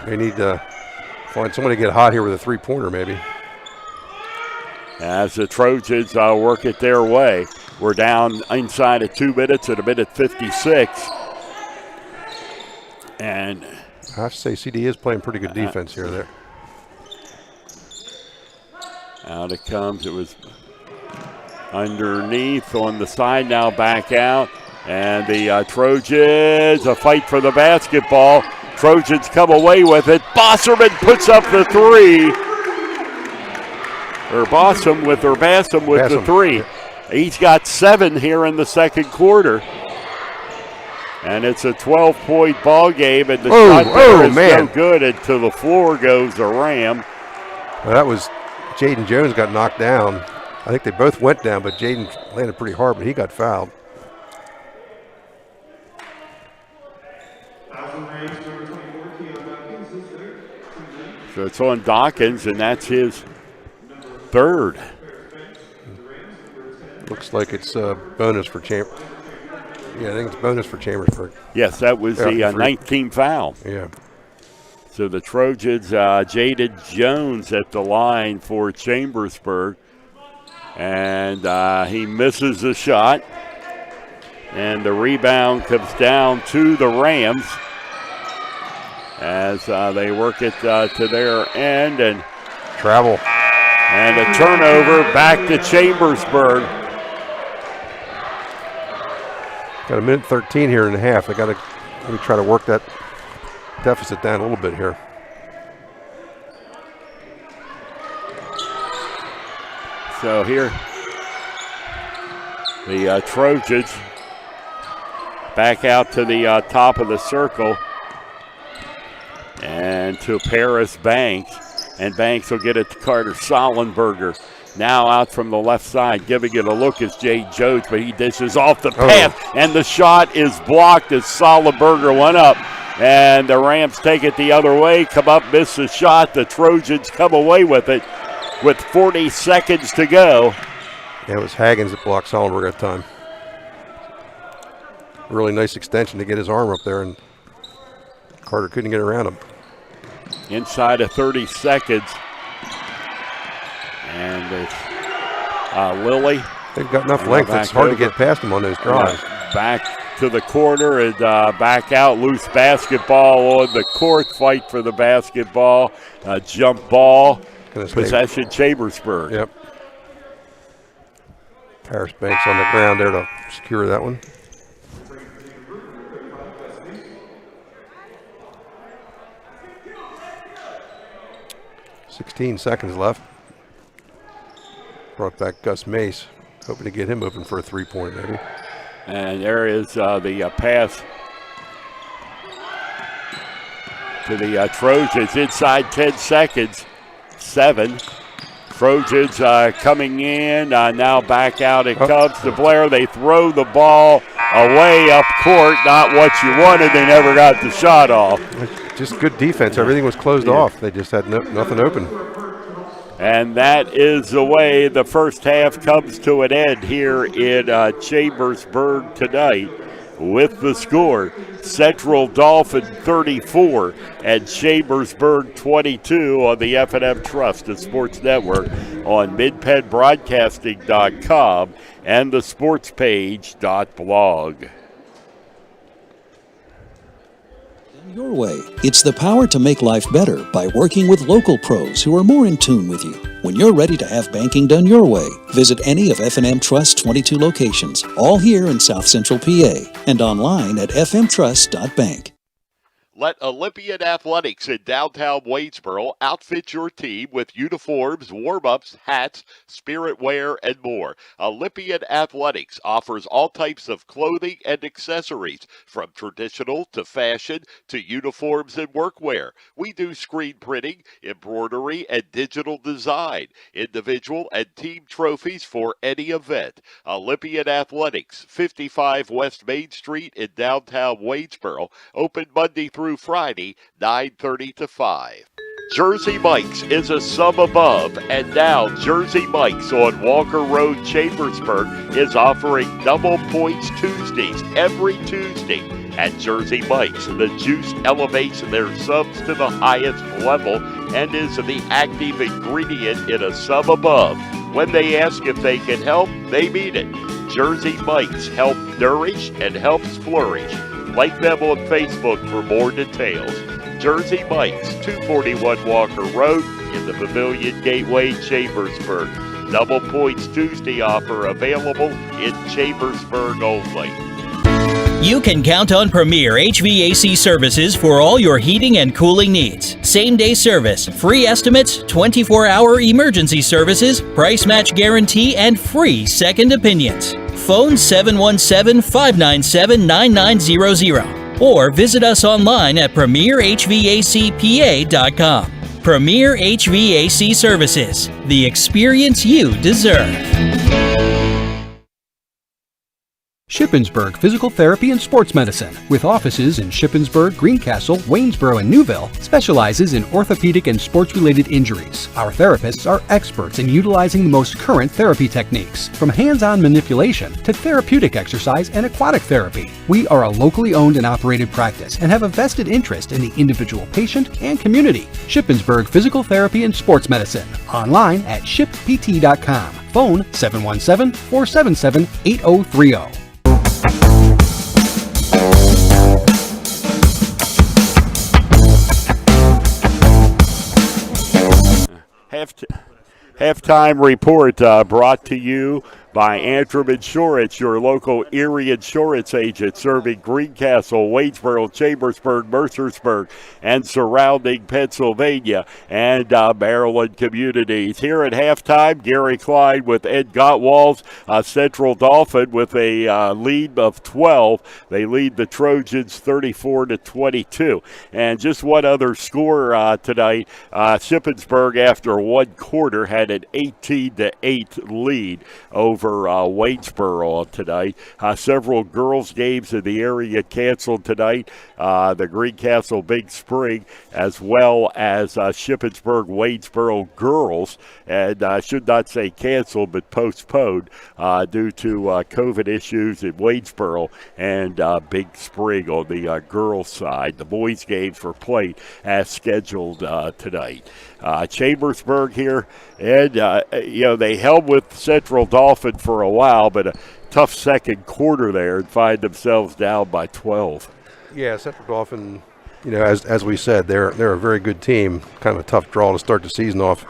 They need to find somebody to get hot here with a 3-pointer maybe. As the Trojans work it their way. We're down inside of 2 minutes at 1:56. And I have to say CD is playing pretty good defense here. There. Out it comes. It was underneath on the side, now back out. And the Trojans, a fight for the basketball. Trojans come away with it. Bosserman puts up the 3. Or Bassam with the 3. He's got 7 here in the second quarter. And it's a 12-point ball game, and the shot there is no good until the floor goes a Ram. Well, that was Jaden Jones got knocked down. I think they both went down, but Jaden landed pretty hard, but he got fouled. So it's on Dawkins, and that's his 3rd. Looks like it's a bonus for Chambersburg. Yeah, I think it's bonus for Chambersburg. Yes, that was the 19th foul. Yeah. So the Trojans, Jaden Jones at the line for Chambersburg. And he misses the shot. And the rebound comes down to the Rams as they work it to their end. And travel. And a turnover back to Chambersburg. Got 1:13 here in the half. They got to maybe try to work that deficit down a little bit here. So here, the Trojans back out to the top of the circle and to Paris Banks. And Banks will get it to Carter Sollenberger. Now out from the left side, giving it a look is Jay Jones, but he dishes off the path, and the shot is blocked as Sollenberger went up. And the Rams take it the other way, come up, miss the shot. The Trojans come away with it with 40 seconds to go. Yeah, it was Haggins that blocked Sollenberger that time. Really nice extension to get his arm up there, and Carter couldn't get around him. Inside of 30 seconds. And it's Lilly. They've got enough length. It's hard to get past them on those drives. Back to the corner and back out. Loose basketball on the court. Fight for the basketball. Jump ball. Possession Chambersburg. Yep. Paris Banks on the ground there to secure that one. .16 seconds left. Brought back Gus Mace, hoping to get him open for a 3-point maybe. And there is the pass to the Trojans inside 10 seconds. 7. Trojans coming in. Now back out it comes to Blair. They throw the ball away up court. Not what you wanted. They never got the shot off. Just good defense. Everything was closed off. They just had nothing open. And that is the way the first half comes to an end here in Chambersburg tonight with the score. Central Dauphin 34 and Chambersburg 22 on the F&M Trust and Sports Network on MidPennBroadcasting.com and the sportspage.blog. Your way. It's the power to make life better by working with local pros who are more in tune with you. When you're ready to have banking done your way, visit any of F&M Trust's 22 locations, all here in South Central PA, and online at fmtrust.bank. Let Olympian Athletics in downtown Waynesboro outfit your team with uniforms, warm-ups, hats, spirit wear, and more. Olympian Athletics offers all types of clothing and accessories, from traditional to fashion to uniforms and workwear. We do screen printing, embroidery, and digital design, individual and team trophies for any event. Olympian Athletics, 55 West Main Street in downtown Waynesboro, open Monday through Friday, 9:30 to 5. Jersey Mike's is a sum above, and now Jersey Mike's on Walker Road, Chambersburg is offering double points Tuesdays every Tuesday. At Jersey Mike's, the juice elevates their subs to the highest level and is the active ingredient in a sum above. When they ask if they can help, they mean it. Jersey Mike's help nourish and helps flourish. Like them on Facebook for more details. Jersey Mike's, 241 Walker Road in the Pavilion Gateway, Chambersburg. Double Points Tuesday offer available in Chambersburg only. You can count on Premier HVAC services for all your heating and cooling needs. Same-day service, free estimates, 24-hour emergency services, price match guarantee, and free second opinions. Phone 717-597-9900 or visit us online at premierhvacpa.com. Premier HVAC Services, the experience you deserve. Shippensburg Physical Therapy and Sports Medicine, with offices in Shippensburg, Greencastle, Waynesboro, and Newville, specializes in orthopedic and sports-related injuries. Our therapists are experts in utilizing the most current therapy techniques, from hands-on manipulation to therapeutic exercise and aquatic therapy. We are a locally owned and operated practice and have a vested interest in the individual patient and community. Shippensburg Physical Therapy and Sports Medicine, online at shippt.com. Phone 717-477-8030. Halftime report brought to you by Antrim Insurance, your local Erie insurance agent serving Greencastle, Waynesboro, Chambersburg, Mercersburg, and surrounding Pennsylvania and Maryland communities. Here at halftime, Gary Klein with Ed Gottwal's Central Dauphin with a lead of 12. They lead the Trojans 34-22. And just one other score tonight, Shippensburg after one quarter had an 18-8 lead over Waynesboro tonight. Several girls' games in the area canceled tonight. The Greencastle Big Spring, as well as Shippensburg Waynesboro girls, and I should not say canceled, but postponed due to COVID issues in Waynesboro and Big Spring on the girls' side. The boys' games were played as scheduled tonight. Chambersburg here, and they held with Central Dauphin for a while, but a tough second quarter there and find themselves down by 12. Yeah, Central Dauphin, as we said, they're a very good team. Kind of a tough draw to start the season off.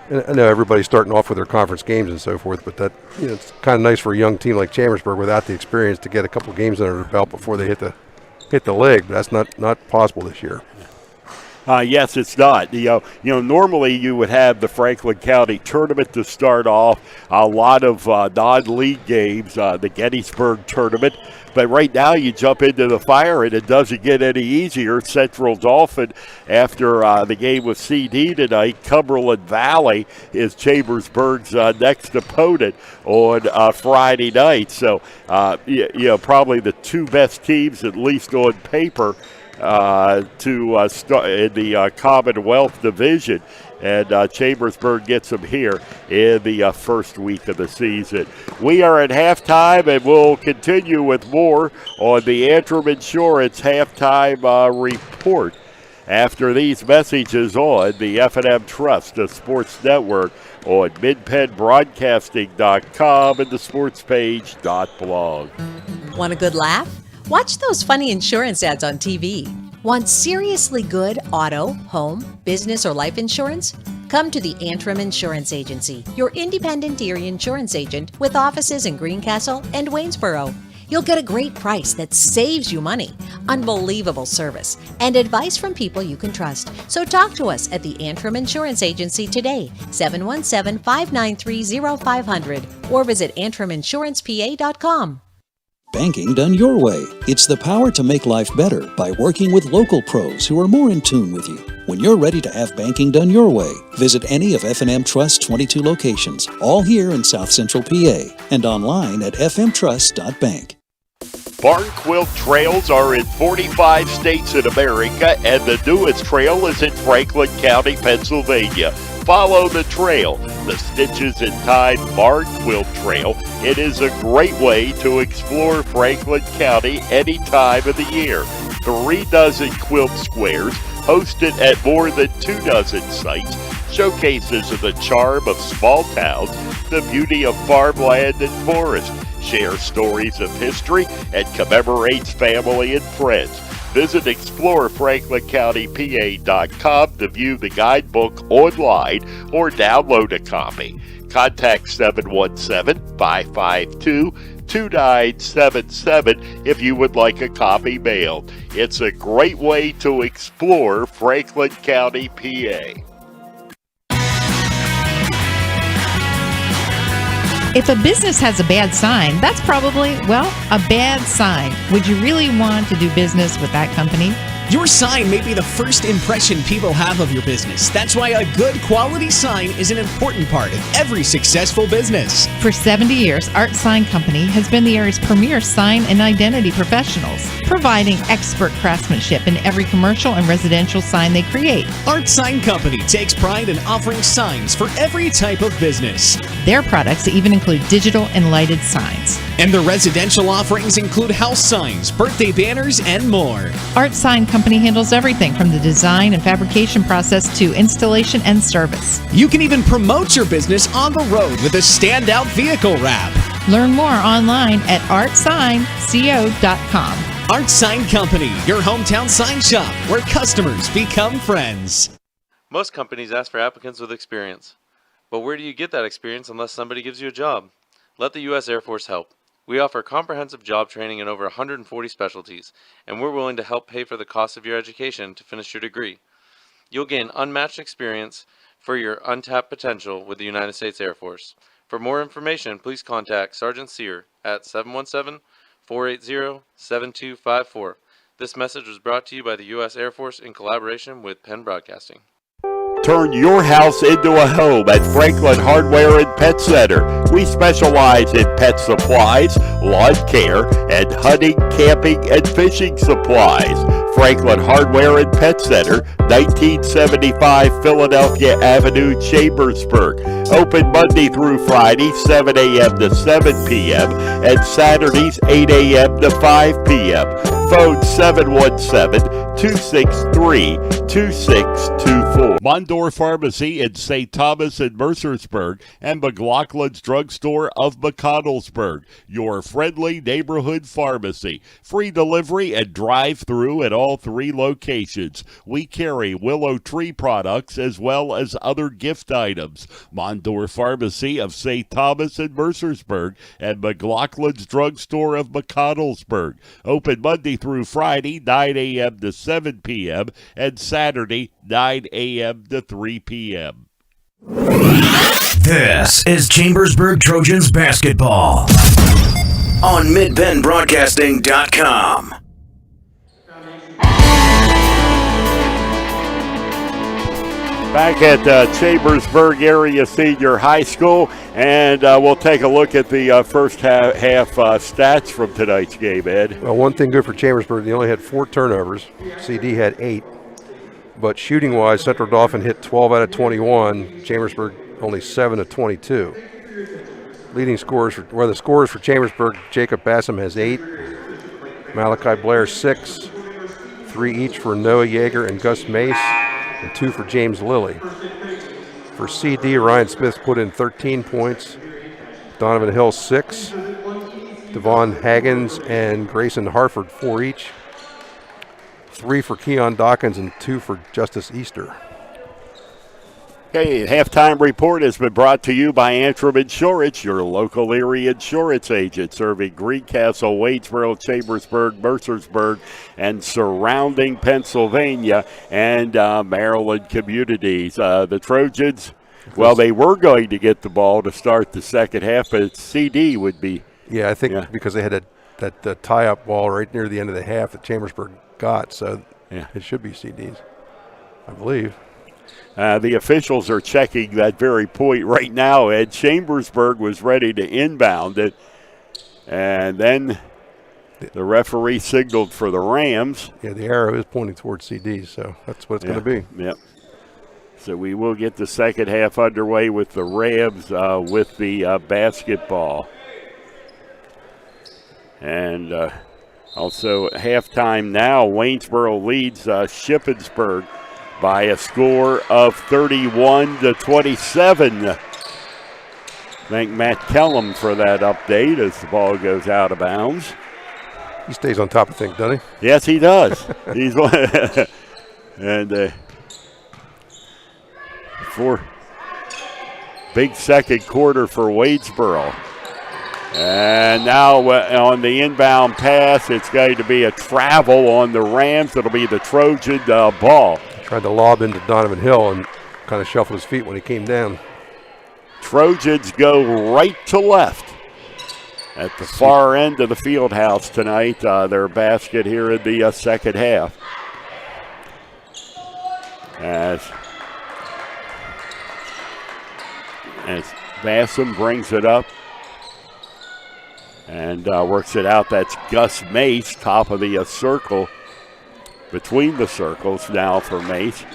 And I know everybody's starting off with their conference games and so forth, but that it's kind of nice for a young team like Chambersburg without the experience to get a couple games under their belt before they hit the leg. But that's not possible this year. Yes, it's not. Normally you would have the Franklin County tournament to start off, a lot of non-league games, the Gettysburg tournament. But right now you jump into the fire and it doesn't get any easier. Central Dauphin, after the game with CD tonight, Cumberland Valley is Chambersburg's next opponent on Friday night. So, probably the two best teams, at least on paper, to start in the Commonwealth Division, and Chambersburg gets them here in the first week of the season. We are at halftime, and we'll continue with more on the Antrim Insurance halftime report after these messages on the F&M Trust, the Sports Network, on midpennbroadcasting.com and the sportspage.blog. Want a good laugh? Watch those funny insurance ads on TV. Want seriously good auto, home, business, or life insurance? Come to the Antrim Insurance Agency, your independent Erie insurance agent with offices in Greencastle and Waynesboro. You'll get a great price that saves you money, unbelievable service, and advice from people you can trust. So talk to us at the Antrim Insurance Agency today, 717-593-0500, or visit AntrimInsurancePA.com. Banking done your way. It's the power to make life better by working with local pros who are more in tune with you. When you're ready to have banking done your way, visit any of F&M Trust's 22 locations, all here in South Central PA, and online at fmtrust.bank. Barn quilt trails are in 45 states in America, and the newest trail is in Franklin County, Pennsylvania. Follow the trail, the Stitches in Time Barn Quilt Trail. It is a great way to explore Franklin County any time of the year. 3 dozen quilt squares hosted at more than 2 dozen sites, showcases the charm of small towns, the beauty of farmland and forest, share stories of history, and commemorates family and friends. Visit ExploreFranklinCountyPA.com to view the guidebook online or download a copy. Contact 717-552-2977 if you would like a copy mailed. It's a great way to explore Franklin County, PA. If a business has a bad sign, that's probably, well, a bad sign. Would you really want to do business with that company? Your sign may be the first impression people have of your business. That's why a good quality sign is an important part of every successful business. For 70 years, Art Sign Company has been the area's premier sign and identity professionals, providing expert craftsmanship in every commercial and residential sign they create. Art Sign Company takes pride in offering signs for every type of business. Their products even include digital and lighted signs. And the residential offerings include house signs, birthday banners, and more. Art Sign Company handles everything from the design and fabrication process to installation and service. You can even promote your business on the road with a standout vehicle wrap. Learn more online at artsignco.com. Art Sign Company, your hometown sign shop where customers become friends. Most companies ask for applicants with experience. But where do you get that experience unless somebody gives you a job? Let the U.S. Air Force help. We offer comprehensive job training in over 140 specialties, and we're willing to help pay for the cost of your education to finish your degree. You'll gain unmatched experience for your untapped potential with the United States Air Force. For more information, please contact Sergeant Sear at 717-480-7254. This message was brought to you by the U.S. Air Force in collaboration with Penn Broadcasting. Turn your house into a home at Franklin Hardware and Pet Center. We specialize in pet supplies, lawn care, and hunting, camping, and fishing supplies. Franklin Hardware and Pet Center, 1975 Philadelphia Avenue, Chambersburg. Open Monday through Friday, 7 a.m. to 7 p.m. and Saturdays, 8 a.m. to 5 p.m. Phone 717-263-2624. Mondor Pharmacy in St. Thomas and Mercersburg, and McLaughlin's Drugstore of McConnellsburg. Your friendly neighborhood pharmacy. Free delivery and drive-through at all 3 locations. We carry Willow Tree products as well as other gift items. Mondor Pharmacy of St. Thomas and Mercersburg, and McLaughlin's Drugstore of McConnellsburg. Open Monday through Friday, 9 a.m. to 7 p.m. and Saturday, 9 a.m. to 3 p.m. This is Chambersburg Trojans basketball on MidPennBroadcasting.com. Back at Chambersburg Area Senior High School, and we'll take a look at the first half stats from tonight's game, Ed. Well, one thing good for Chambersburg, they only had 4 turnovers. CD had 8. But shooting-wise, Central Dauphin hit 12 out of 21. Chambersburg only 7 of 22. Leading scorers, the scorers for Chambersburg, Jacob Bassam has 8. Malachi Blair 6. 3 each for Noah Yeager and Gus Mace, and 2 for James Lilly. For CD, Ryan Smith put in 13 points. Donovan Hill 6. Devon Haggins and Grayson Harford 4 each. 3 for Keon Dawkins and 2 for Justice Easter. Okay, halftime report has been brought to you by Antrim Insurance, your local area insurance agent, serving Greencastle, Wadesboro, Chambersburg, Mercersburg, and surrounding Pennsylvania and Maryland communities. The Trojans, well, they were going to get the ball to start the second half, but CD would be. Yeah, I think because they had that tie-up ball right near the end of the half that Chambersburg got, so it should be CDs, I believe. The officials are checking that very point right now, Ed. Chambersburg was ready to inbound it, and then the referee signaled for the Rams. Yeah, the arrow is pointing towards CDs, so that's what it's going to be. Yep. So we will get the second half underway with the Rams with the basketball. And also at halftime now, Waynesboro leads Shippensburg by a score of 31-27. Thank Matt Kellum for that update as the ball goes out of bounds. He stays on top of things, doesn't he? Yes, he does. He's and for big second quarter for Wadesboro. And now on the inbound pass, it's going to be a travel on the Rams. It'll be the Trojan ball. Tried to lob into Donovan Hill and kind of shuffled his feet when he came down. Trojans go right to left at the far end of the field house tonight. Their basket here in the second half. As Bassam brings it up and works it out. That's Gus Mace, top of the circle. Between the circles now for Mace.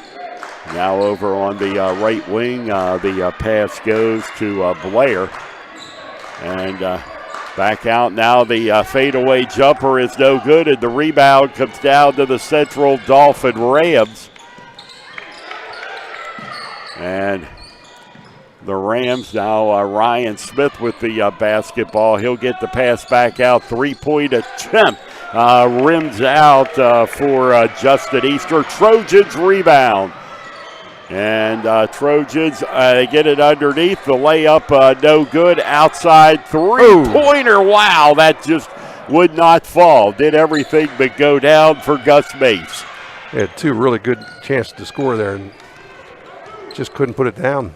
Now over on the right wing, the pass goes to Blair. And back out now, the fadeaway jumper is no good, and the rebound comes down to the Central Dauphin Rams. And the Rams now, Ryan Smith with the basketball. He'll get the pass back out, three-point attempt. Rims out for Justin Easter. Trojans rebound. And Trojans get it underneath. The layup no good. Outside three-pointer. Wow, that just would not fall. Did everything but go down for Gus Mace. He had two really good chances to score there and just couldn't put it down.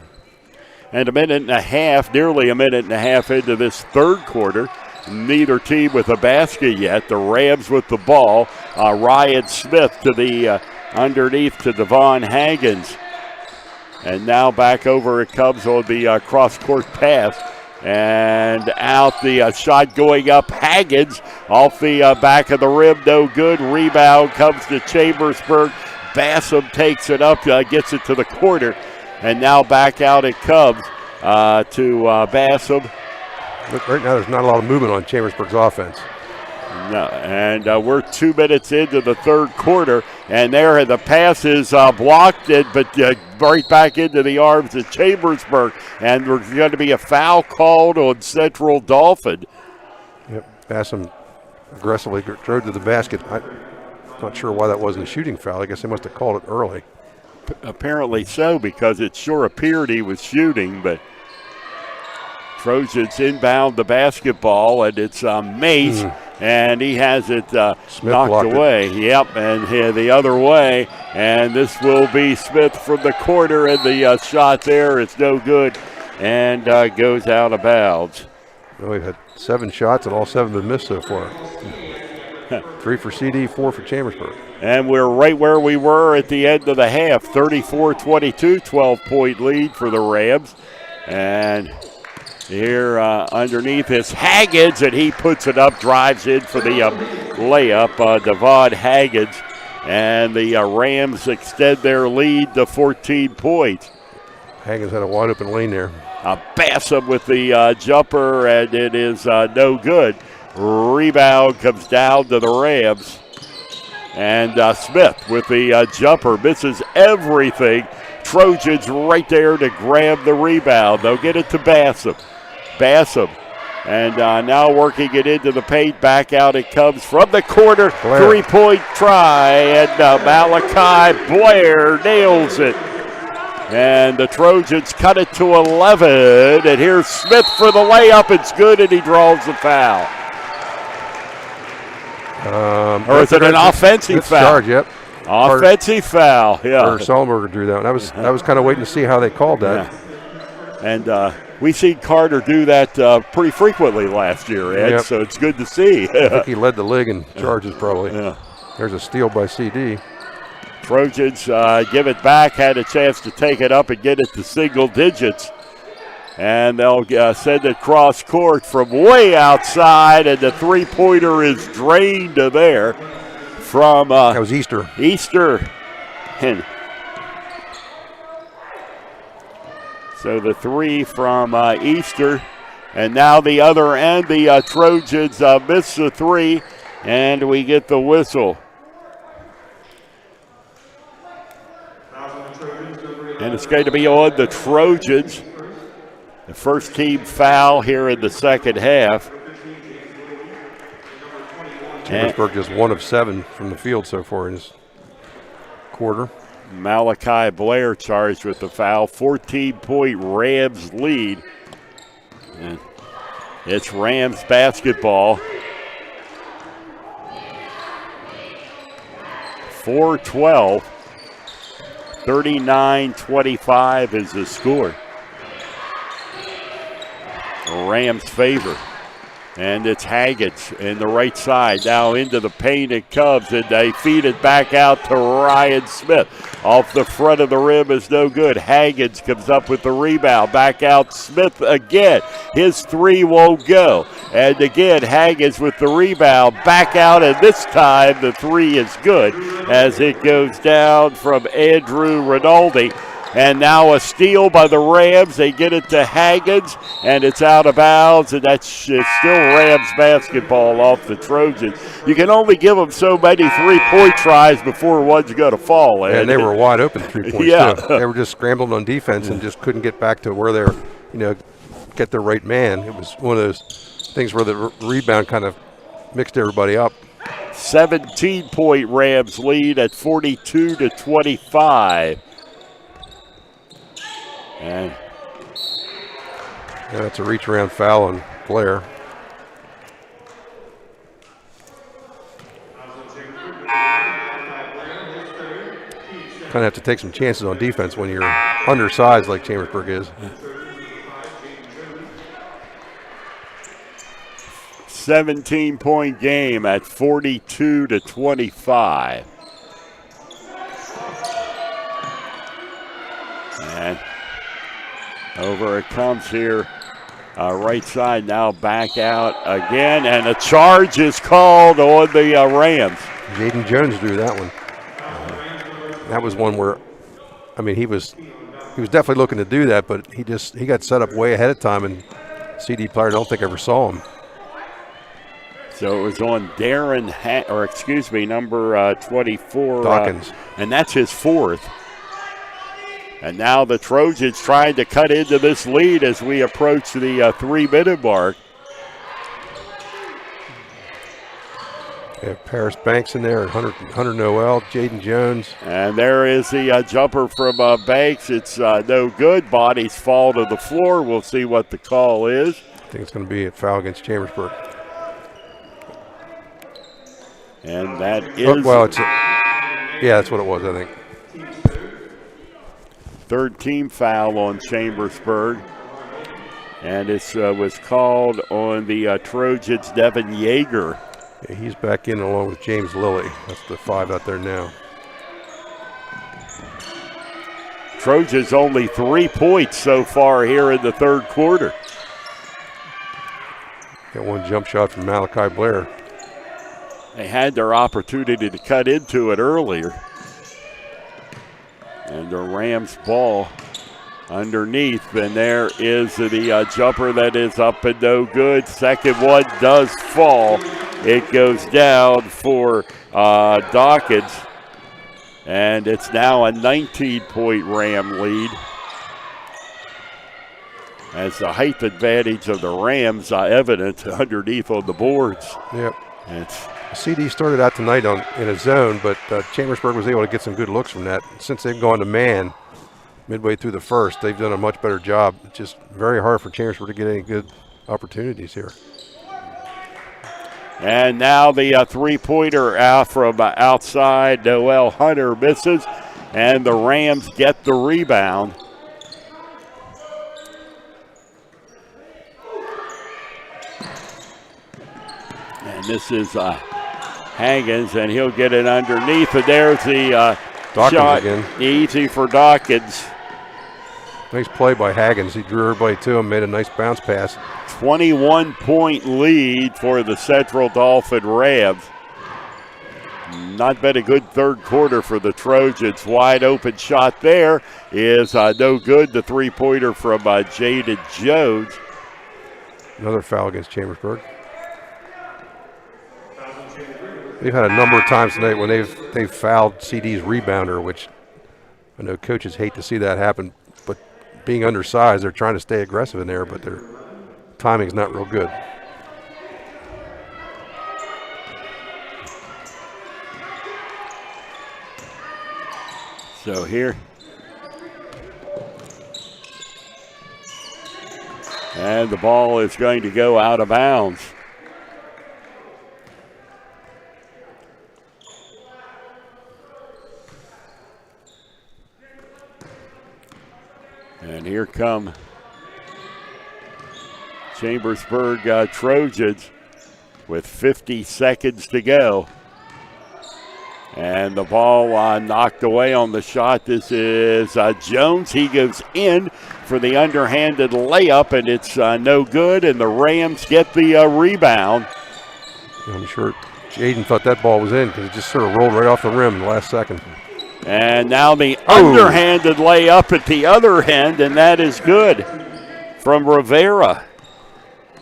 And a minute and a half, nearly a minute and a half into this third quarter. Neither team with a basket yet. The Rams with the ball. Ryan Smith to the underneath to Devon Haggins. And now back over it comes on the cross-court pass. And out the shot going up. Haggins off the back of the rim. No good. Rebound comes to Chambersburg. Bassam takes it up, gets it to the corner. And now back out it comes to Bassam. Look, right now there's not a lot of movement on Chambersburg's offense. No, and we're 2 minutes into the third quarter, and there the pass is blocked, but right back into the arms of Chambersburg, and there's going to be a foul called on Central Dauphin. Yep, Bassam aggressively drove to the basket. I'm not sure why that wasn't a shooting foul. I guess they must have called it early. Apparently so, because it sure appeared he was shooting, but Trojans inbound the basketball, and it's Mace, and he has it knocked away. Yep, and the other way, and this will be Smith from the corner, and the shot there is no good, and goes out of bounds. Well, we've had 7 shots, and all 7 have been missed so far. 3 for CD, 4 for Chambersburg. And we're right where we were at the end of the half, 34-22, 12-point lead for the Rams. And here underneath is Haggins, and he puts it up, drives in for the layup, Devon Haggins. And the Rams extend their lead to 14 points. Haggins had a wide open lane there. Bassam with the jumper, and it is no good. Rebound comes down to the Rams. And Smith with the jumper misses everything. Trojans right there to grab the rebound. They'll get it to Bassam. And now working it into the paint. Back out it comes from the corner. Blair. 3-point try. And Malachi Blair nails it. And the Trojans cut it to 11. And here's Smith for the layup. It's good, and he draws the foul. Or is it an offensive foul? Charge, yep. Offensive foul, yeah. Or Sullenberger drew that one. I was kind of waiting to see how they called that. Yeah. And we seen Carter do that pretty frequently last year, Ed, Yep. so it's good to see. I think he led the league in charges probably. Yeah. There's a steal by CD. Trojans give it back, had a chance to take it up and get it to single digits. And they'll send it cross court from way outside, and the three-pointer is drained to there from that was Easter. And so the three from Easter. And now the other end, the Trojans miss the three, and we get the whistle. And it's going to be on the Trojans. The first team foul here in the second half. Chambersburg just 1 of 7 from the field so far in this quarter. Malachi Blair charged with the foul. 14-point Rams lead. And it's Rams basketball. 4-12. 39-25 is the score. Rams favor. And it's Haggins in the right side. Now into the paint it comes, and they feed it back out to Ryan Smith. Off the front of the rim is no good. Haggins comes up with the rebound. Back out Smith again. His three won't go. And again, Haggins with the rebound. Back out, and this time the three is good as it goes down from Andrew Rinaldi. And now a steal by the Rams. They get it to Haggins, and it's out of bounds, and that's still Rams basketball off the Trojans. You can only give them so many three-point tries before one's going to fall. And they were wide open 3 points, yeah. too. They were just scrambling on defense and just couldn't get back to where they're, get the right man. It was one of those things where the rebound kind of mixed everybody up. 17-point Rams lead at 42-25. And that's a reach-around foul on Blair. Kind of have to take some chances on defense when you're undersized like Chambersburg is. 17-point game at 42-25. And over it comes here, right side now back out again, and a charge is called on the Rams. Jaden Jones drew that one. That was one where, he was definitely looking to do that, but he got set up way ahead of time, and CD player I don't think ever saw him. So it was on Darren, number 24. Dawkins. And that's his fourth. And now the Trojans trying to cut into this lead as we approach the 3-minute mark. Yeah, Paris Banks in there, Hunter Noel, Jaden Jones. And there is the jumper from Banks. It's no good. Bodies fall to the floor. We'll see what the call is. I think it's going to be a foul against Chambersburg. And that is... that's what it was, I think. Third team foul on Chambersburg. And it was called on the Trojans, Devin Yeager. Yeah, he's back in along with James Lilly. That's the 5 out there now. Trojans only 3 points so far here in the third quarter. Got one jump shot from Malachi Blair. They had their opportunity to cut into it earlier. And the Rams ball underneath, and there is the jumper that is up and no good. Second one does fall. It goes down for Dawkins, and it's now a 19-point Ram lead. As the height advantage of the Rams evident underneath on the boards. Yep. CD started out tonight in a zone, but Chambersburg was able to get some good looks from that. Since they've gone to man, midway through the first. They've done a much better job. It's just very hard for Chambersburg to get any good opportunities here. And now the three-pointer out from outside. Noel Hunter misses, and the Rams get the rebound. And this is Haggins, and he'll get it underneath. And there's the shot. Again. Easy for Dawkins. Nice play by Haggins. He drew everybody to him, made a nice bounce pass. 21-point lead for the Central Dauphin Rams. Not been a good third quarter for the Trojans. Wide open shot there is no good. The three-pointer from Jaden Jones. Another foul against Chambersburg. They've had a number of times tonight when they've fouled CD's rebounder, which I know coaches hate to see that happen. But being undersized, they're trying to stay aggressive in there, but their timing's not real good. So here. And the ball is going to go out of bounds. And here come Chambersburg Trojans with 50 seconds to go. And the ball knocked away on the shot. This is Jones. He goes in for the underhanded layup, and it's no good, and the Rams get the rebound. I'm sure Jaden thought that ball was in because it just sort of rolled right off the rim in the last second. And now the underhanded layup at the other end, and that is good from Rivera.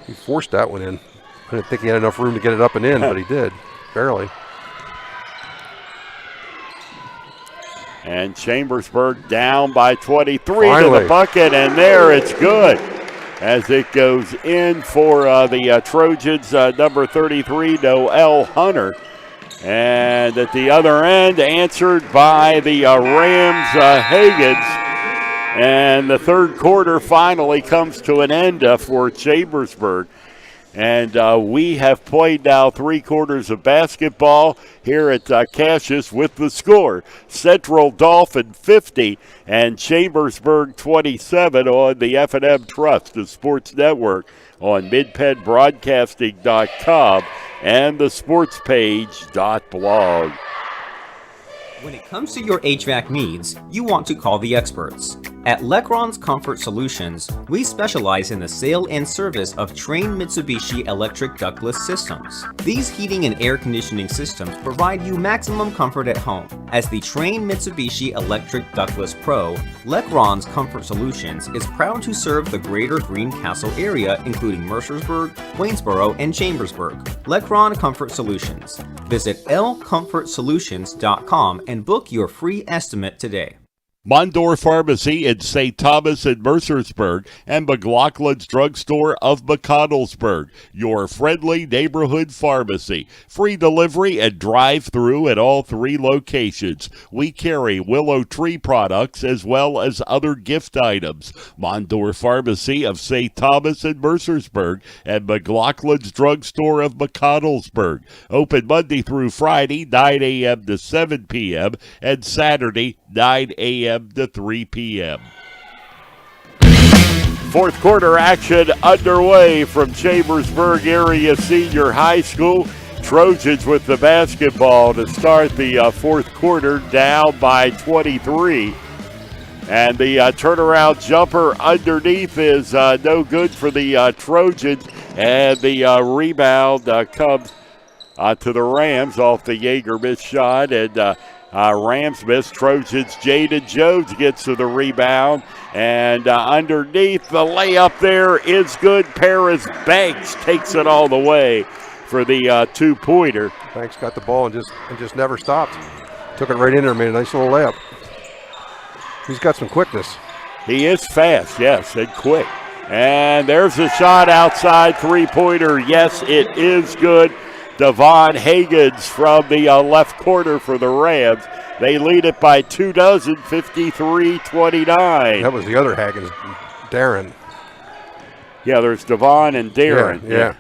He forced that one in. I didn't think he had enough room to get it up and in, but he did, barely. And Chambersburg down by 23 Finally. to the bucket, and there it's good as it goes in for the Trojans, number 33, Noel Hunter. And at the other end, answered by the Rams, Higgins. And the third quarter finally comes to an end for Chambersburg. And we have played now 3 quarters of basketball here at Cassius with the score. Central Dauphin 50 and Chambersburg 27 on the F&M Trust, the sports network, on midpenbroadcasting.com and the sportspage.blog. When it comes to your HVAC needs, you want to call the experts. At Lecron's Comfort Solutions, we specialize in the sale and service of Trane Mitsubishi electric ductless systems. These heating and air conditioning systems provide you maximum comfort at home. As the Trane Mitsubishi Electric Ductless Pro, Lecron's Comfort Solutions is proud to serve the greater Greencastle area, including Mercersburg, Waynesboro, and Chambersburg. Lecron Comfort Solutions. Visit lcomfortsolutions.com and book your free estimate today. Mondor Pharmacy in St. Thomas and Mercersburg, and McLaughlin's Drugstore of McConnellsburg, your friendly neighborhood pharmacy. Free delivery and drive-through at all 3 locations. We carry Willow Tree products as well as other gift items. Mondor Pharmacy of St. Thomas and Mercersburg, and McLaughlin's Drugstore of McConnellsburg. Open Monday through Friday, 9 a.m. to 7 p.m., and Saturday, 9 a.m. to 3 p.m. Fourth quarter action underway from Chambersburg Area Senior High School. Trojans with the basketball to start the fourth quarter, down by 23. And the turnaround jumper underneath is no good for the Trojans. And the rebound comes to the Rams off the Yeager missed shot. And Rams miss. Trojans, Jaden Jones gets to the rebound. And underneath, the layup there is good. Paris Banks takes it all the way for the two-pointer. Banks got the ball and just never stopped. Took it right in there, made a nice little layup. He's got some quickness. He is fast, yes, and quick. And there's a shot outside, three-pointer. Yes, it is good. Devon Higgins from the left corner for the Rams. They lead it by 24, 53-29. That was the other Haggins, Darren. Yeah, there's Devon and Darren. Yeah.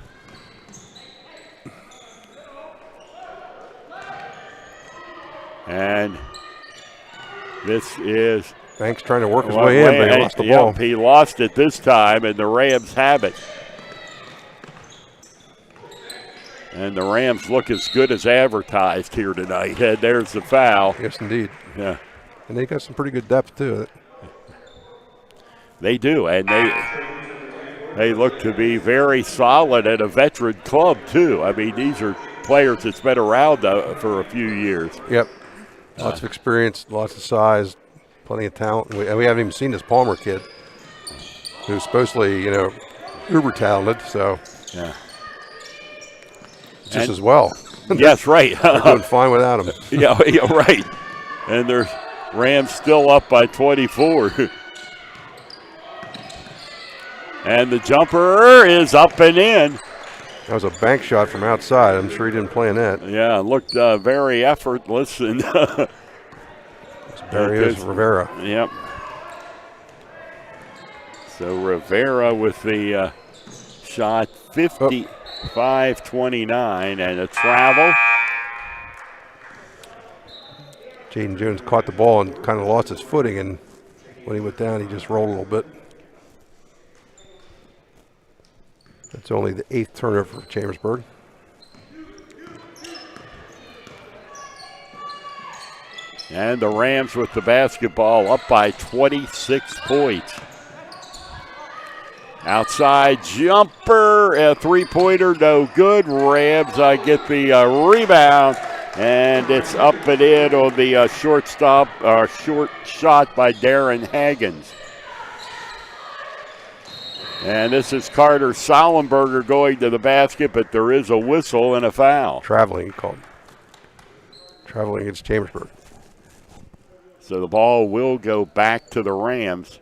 And this is Banks trying to work his way in, but he lost the ball. He lost it this time, and the Rams have it. And the Rams look as good as advertised here tonight. And there's the foul. Yes, indeed. Yeah. And they got some pretty good depth, too. They do, and they look to be very solid at a veteran club, too. I mean, these are players that's been around for a few years. Yep. Lots of experience, lots of size, plenty of talent. And we haven't even seen this Palmer kid, who's supposedly, uber talented, so. Yeah. Just as well. Yes, right. They're doing fine without him. yeah, right. And there's Rams still up by 24. And the jumper is up and in. That was a bank shot from outside. I'm sure he didn't plan that. Yeah, it looked very effortless. And there he is, Rivera. Yep. So Rivera with the shot 55-29 and a travel. Jaden Jones caught the ball and kind of lost his footing, and when he went down, he just rolled a little bit. That's only the 8th turnover for Chambersburg. And the Rams with the basketball up by 26 points. Outside jumper, a three-pointer, no good. Rams get the rebound, and it's up and in on the short shot by Darren Haggins. And this is Carter Sollenberger going to the basket, but there is a whistle and a foul. Traveling, he called. Traveling against Chambersburg. So the ball will go back to the Rams.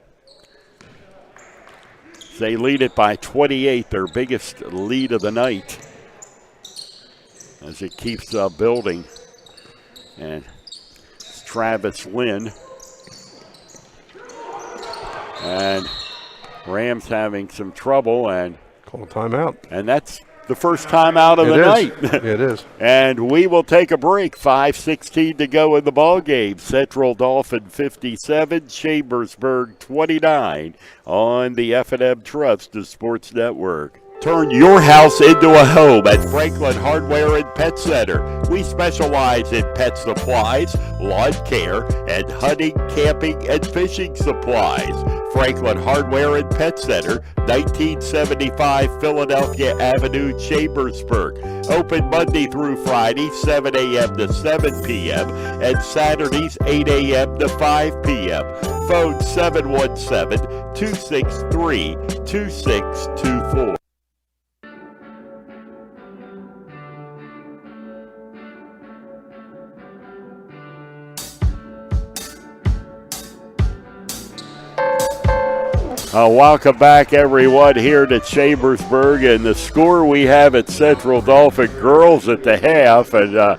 They lead it by 28, their biggest lead of the night, as it keeps building. And it's Travis Lynn. And Rams having some trouble, and call a timeout. And that's the first timeout of the night. It is. And we will take a break. 5:16 to go in the ball game. Central Dauphin 57, Chambersburg 29 on the F&M Trust Sports Network. Turn your house into a home at Franklin Hardware and Pet Center. We specialize in pet supplies, lawn care, and hunting, camping, and fishing supplies. Franklin Hardware and Pet Center, 1975 Philadelphia Avenue, Chambersburg. Open Monday through Friday, 7 a.m. to 7 p.m. and Saturdays, 8 a.m. to 5 p.m. Phone 717-263-2624. Welcome back, everyone, here to Chambersburg. And the score we have at Central Dauphin girls at the half, and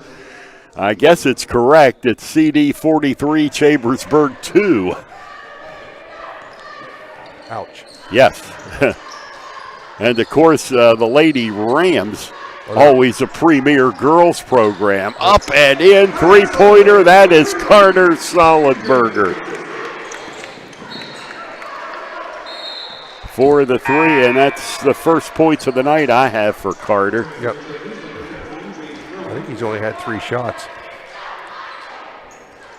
I guess it's correct. It's CD 43, Chambersburg 2. Ouch. Yes. And, of course, the Lady Rams, always a premier girls program. Up and in, three-pointer. That is Carter Sollenberger. For the three, and that's the first points of the night I have for Carter. Yep. I think he's only had 3 shots.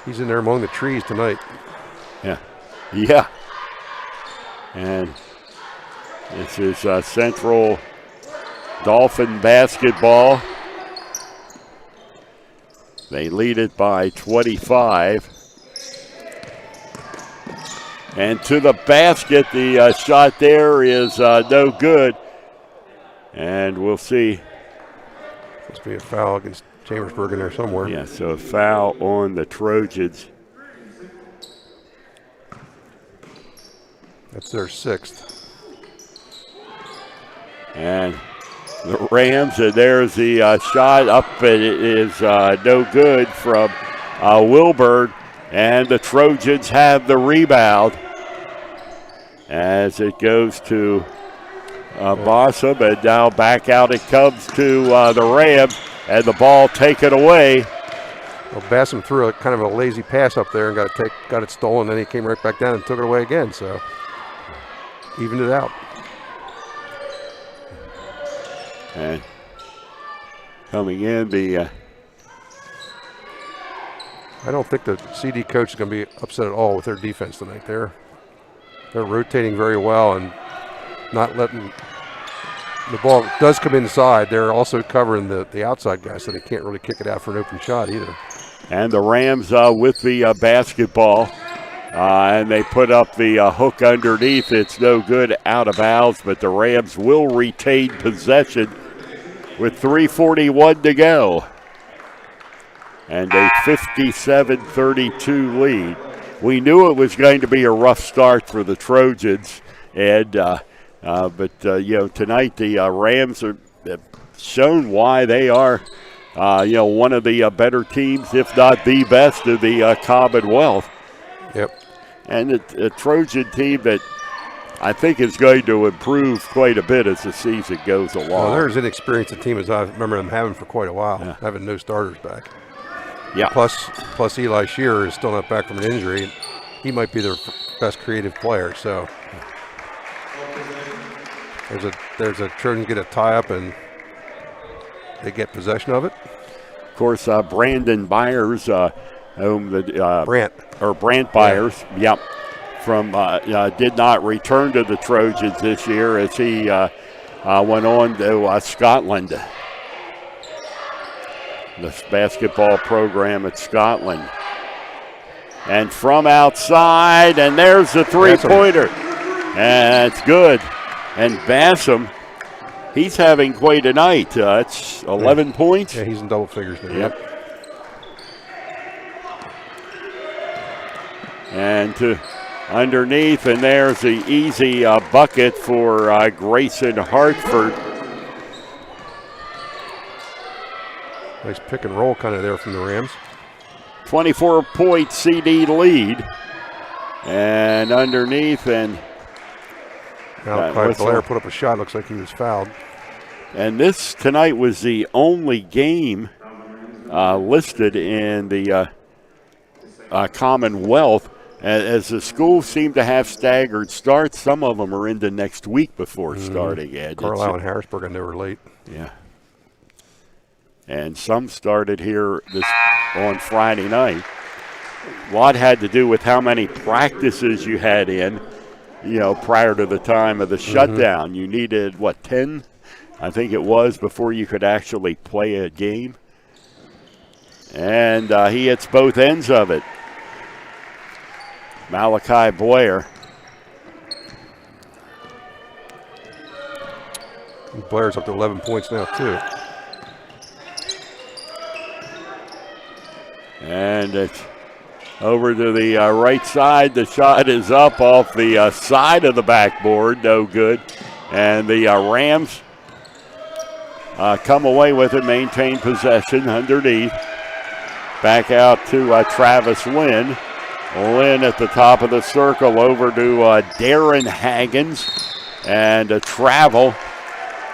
He's in there among the trees tonight. Yeah. And this is Central Dauphin basketball. They lead it by 25. And to the basket, the shot there is no good. And we'll see. Supposed to be a foul against Chambersburg in there somewhere. Yeah, so a foul on the Trojans. That's their 6th. And the Rams, and there's the shot up, and it is no good from Wilburn, and the Trojans have the rebound as it goes to Bossum, and now back out it comes to the Rams, and the ball taken away. Well, Bassam threw a kind of a lazy pass up there and got it stolen. Then he came right back down and took it away again. So evened it out. And coming in, I don't think the CD coach is going to be upset at all with their defense tonight. They're rotating very well and not letting the ball does come inside. They're also covering the outside guy, so they can't really kick it out for an open shot either. And the Rams with the basketball, and they put up the hook underneath. It's no good, out of bounds, but the Rams will retain possession with 3:41 to go. And a 57-32 lead. We knew it was going to be a rough start for the Trojans, and but tonight the Rams have shown why they are one of the better teams, if not the best, of the Commonwealth. Yep. And a Trojan team that I think is going to improve quite a bit as the season goes along. Well, they're as inexperienced a team as I remember them having for quite a while, having no starters back. Yeah. Plus Eli Shearer is still not back from an injury. He might be their best creative player. So there's a Trojans get a tie up and they get possession of it. Of course, Brandon Byers, Brant Byers, yep, from did not return to the Trojans this year as he went on to Scotland. The basketball program at Scotland. And from outside, and there's the three-pointer. And it's good. And Bassam, he's having quite a night. It's 11 points. Yeah, he's in double figures now. Yep. And to underneath, and there's the easy bucket for Grayson Hartford. Nice pick and roll kind of there from the Rams. 24-point CD lead. And underneath, and Malachi Blair put up a shot. Looks like he was fouled. And this tonight was the only game listed in the Commonwealth. As the schools seem to have staggered starts, some of them are into next week before starting. Carlisle and Harrisburg, I know, were late. Yeah. And some started here on Friday night. A lot had to do with how many practices you had in, prior to the time of the shutdown. You needed, 10? I think it was, before you could actually play a game. And he hits both ends of it. Malachi Blair. Blair's up to 11 points now, too. And it's over to the right side. The shot is up off the side of the backboard. No good. And the Rams come away with it, maintain possession underneath. Back out to Travis Lynn. Lynn at the top of the circle over to Darren Haggins. And a travel.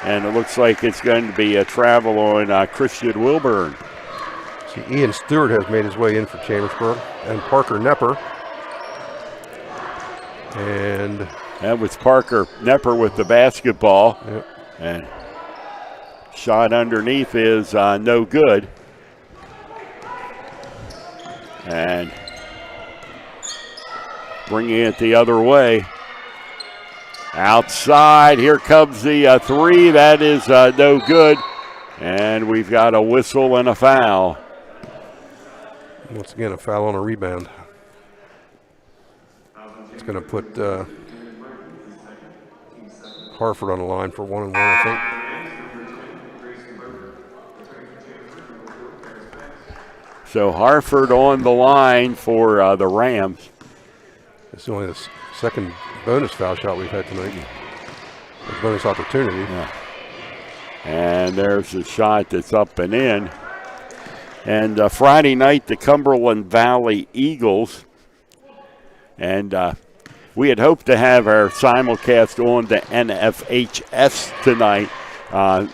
And it looks like it's going to be a travel on Christian Wilburn. Ian Stewart has made his way in for Chambersburg, and Parker Nepper. And that was Parker Nepper with the basketball. Yep. And shot underneath is no good. And bringing it the other way. Outside, here comes the three. That is no good. And we've got a whistle and a foul. Once again, a foul on a rebound. It's going to put Hartford on the line for 1-1, I think. So Hartford on the line for the Rams. It's only the second bonus foul shot we've had tonight. A bonus opportunity. Yeah. And there's a shot that's up and in. And Friday night, the Cumberland Valley Eagles. And we had hoped to have our simulcast on the NFHS tonight.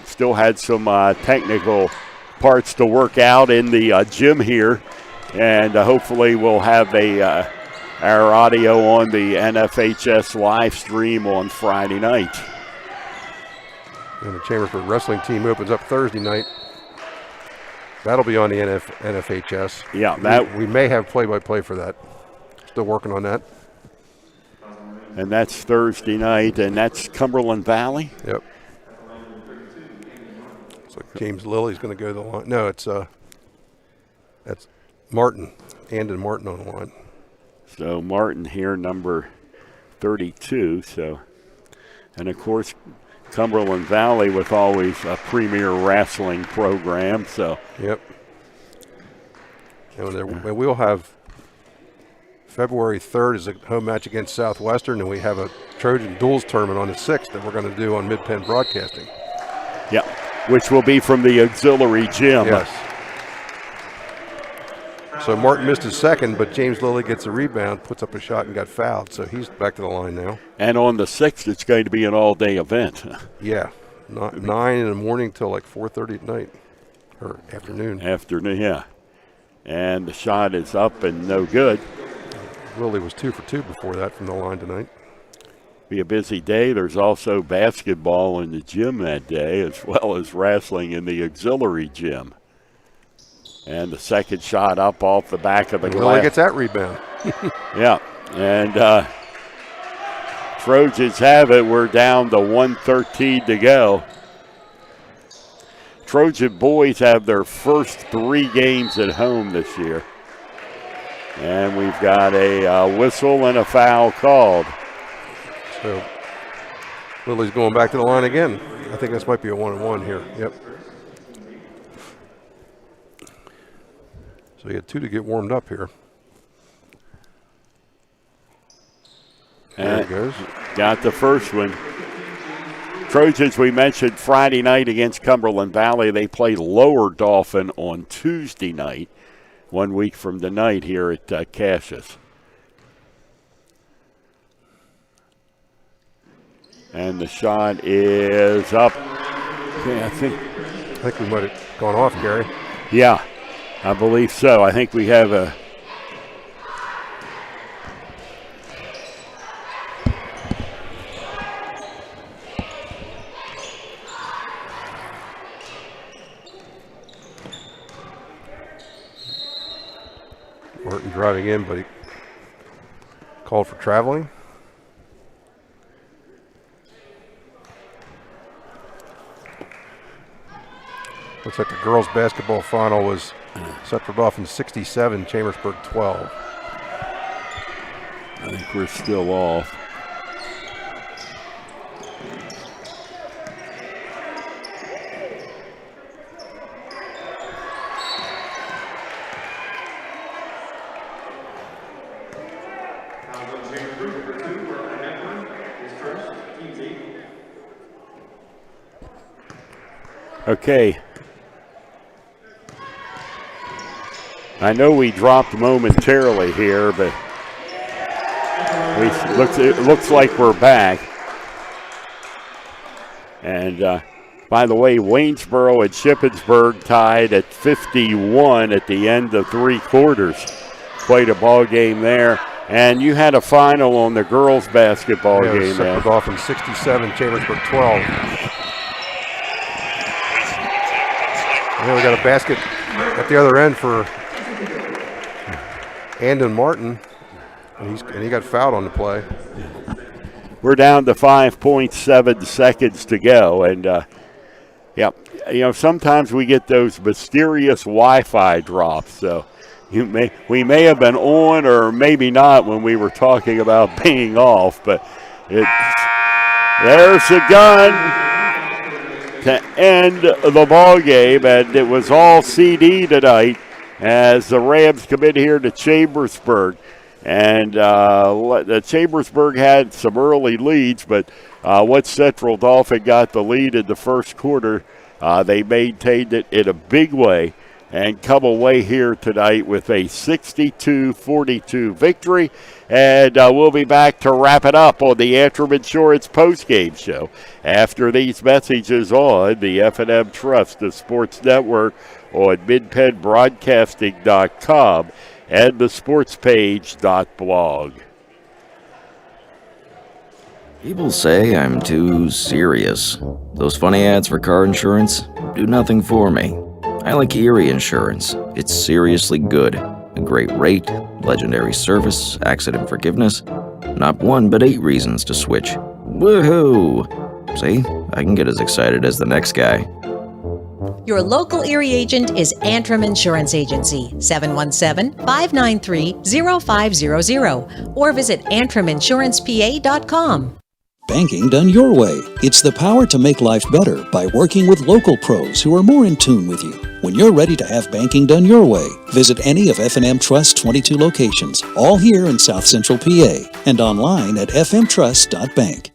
Still had some technical parts to work out in the gym here. And hopefully we'll have our audio on the NFHS live stream on Friday night. And the Chambersburg wrestling team opens up Thursday night. That'll be on the NFHS. Yeah, we may have play-by-play for that. Still working on that. And that's Thursday night, and that's Cumberland Valley? Yep. So James Lilly's going to go to the line. No, that's Martin. Andon Martin on the line. So Martin here, number 32. And of course, Cumberland Valley with always a premier wrestling program. So. Yep. And we'll have February 3rd is a home match against Southwestern, and we have a Trojan Duels tournament on the 6th that we're going to do on Mid-Penn Broadcasting. Yep, which will be from the auxiliary gym. Yes. So Martin missed his second, but James Lilly gets a rebound, puts up a shot, and got fouled. So he's back to the line now. And on the 6th, it's going to be an all-day event. Yeah, 9 in the morning till like 4:30 at night, or afternoon. Afternoon, yeah. And the shot is up and no good. Lilly was 2 for 2 before that from the line tonight. Be a busy day. There's also basketball in the gym that day, as well as wrestling in the auxiliary gym. And the second shot up off the back of the glass. Lilly gets that rebound. Yeah, and Trojans have it. We're down to 1:13 to go. Trojan boys have their first 3 games at home this year. And we've got a whistle and a foul called. So Lilly's going back to the line again. I think this might be a 1-on-1 here. Yep. So you had 2 to get warmed up here. There it goes. Got the first one. Trojans, we mentioned Friday night against Cumberland Valley. They play Lower Dauphin on Tuesday night, 1 week from tonight here at Cassius. And the shot is up. Okay, I think we might have gone off, Gary. Yeah, I believe so. I think we have a Martin driving in, but he called for traveling. Looks like the girls' basketball final was set for Dauphin 67, Chambersburg 12. I think we're still off. Okay. I know we dropped momentarily here, but it looks like we're back. And by the way, Waynesboro and Shippensburg tied at 51 at the end of 3 quarters. Quite a ball game there. And you had a final on the girls' basketball game. Set for Dauphin 67, Chambersburg 12. And then we got a basket at the other end for Andon Martin, and he got fouled on the play. We're down to 5.7 seconds to go, and sometimes we get those mysterious Wi-Fi drops. So we may have been on or maybe not when we were talking about being off, but there's the gun to end the ball game, and it was all CD tonight as the Rams come in here to Chambersburg. And the Chambersburg had some early leads, but once Central Dauphin got the lead in the first quarter, they maintained it in a big way. and come away here tonight with a 62-42 victory. And we'll be back to wrap it up on the Antrim Insurance postgame show after these messages on the F&M Trust, the Sports Network, on midpenbroadcasting.com and the sportspage.blog. People say I'm too serious. Those funny ads for car insurance do nothing for me. I like Erie Insurance. It's seriously good. A great rate, legendary service, accident forgiveness. Not 1 but 8 reasons to switch. Woohoo! See, I can get as excited as the next guy. Your local Erie agent is Antrim Insurance Agency, 717-593-0500, or visit antriminsurancepa.com. Banking done your way. It's the power to make life better by working with local pros who are more in tune with you. When you're ready to have banking done your way, visit any of F&M Trust's 22 locations, all here in South Central PA, and online at fmtrust.bank.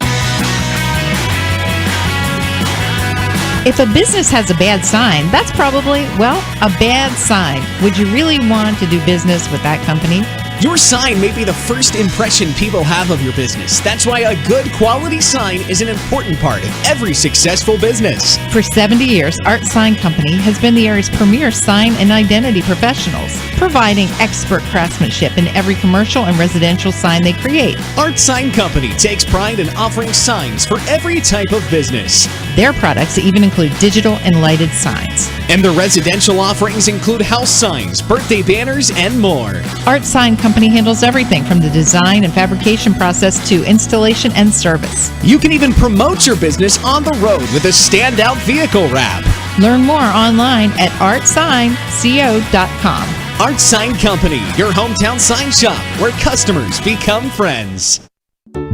If a business has a bad sign, that's probably, well, a bad sign. Would you really want to do business with that company? Your sign may be the first impression people have of your business. That's why a good quality sign is an important part of every successful business. For 70 years, Art Sign Company has been the area's premier sign and identity professionals, providing expert craftsmanship in every commercial and residential sign they create. Art Sign Company takes pride in offering signs for every type of business. Their products even include digital and lighted signs. And the residential offerings include house signs, birthday banners, and more. Art Sign Company handles everything from the design and fabrication process to installation and service. You can even promote your business on the road with a standout vehicle wrap. Learn more online at artsignco.com. Art Sign Company, your hometown sign shop where customers become friends.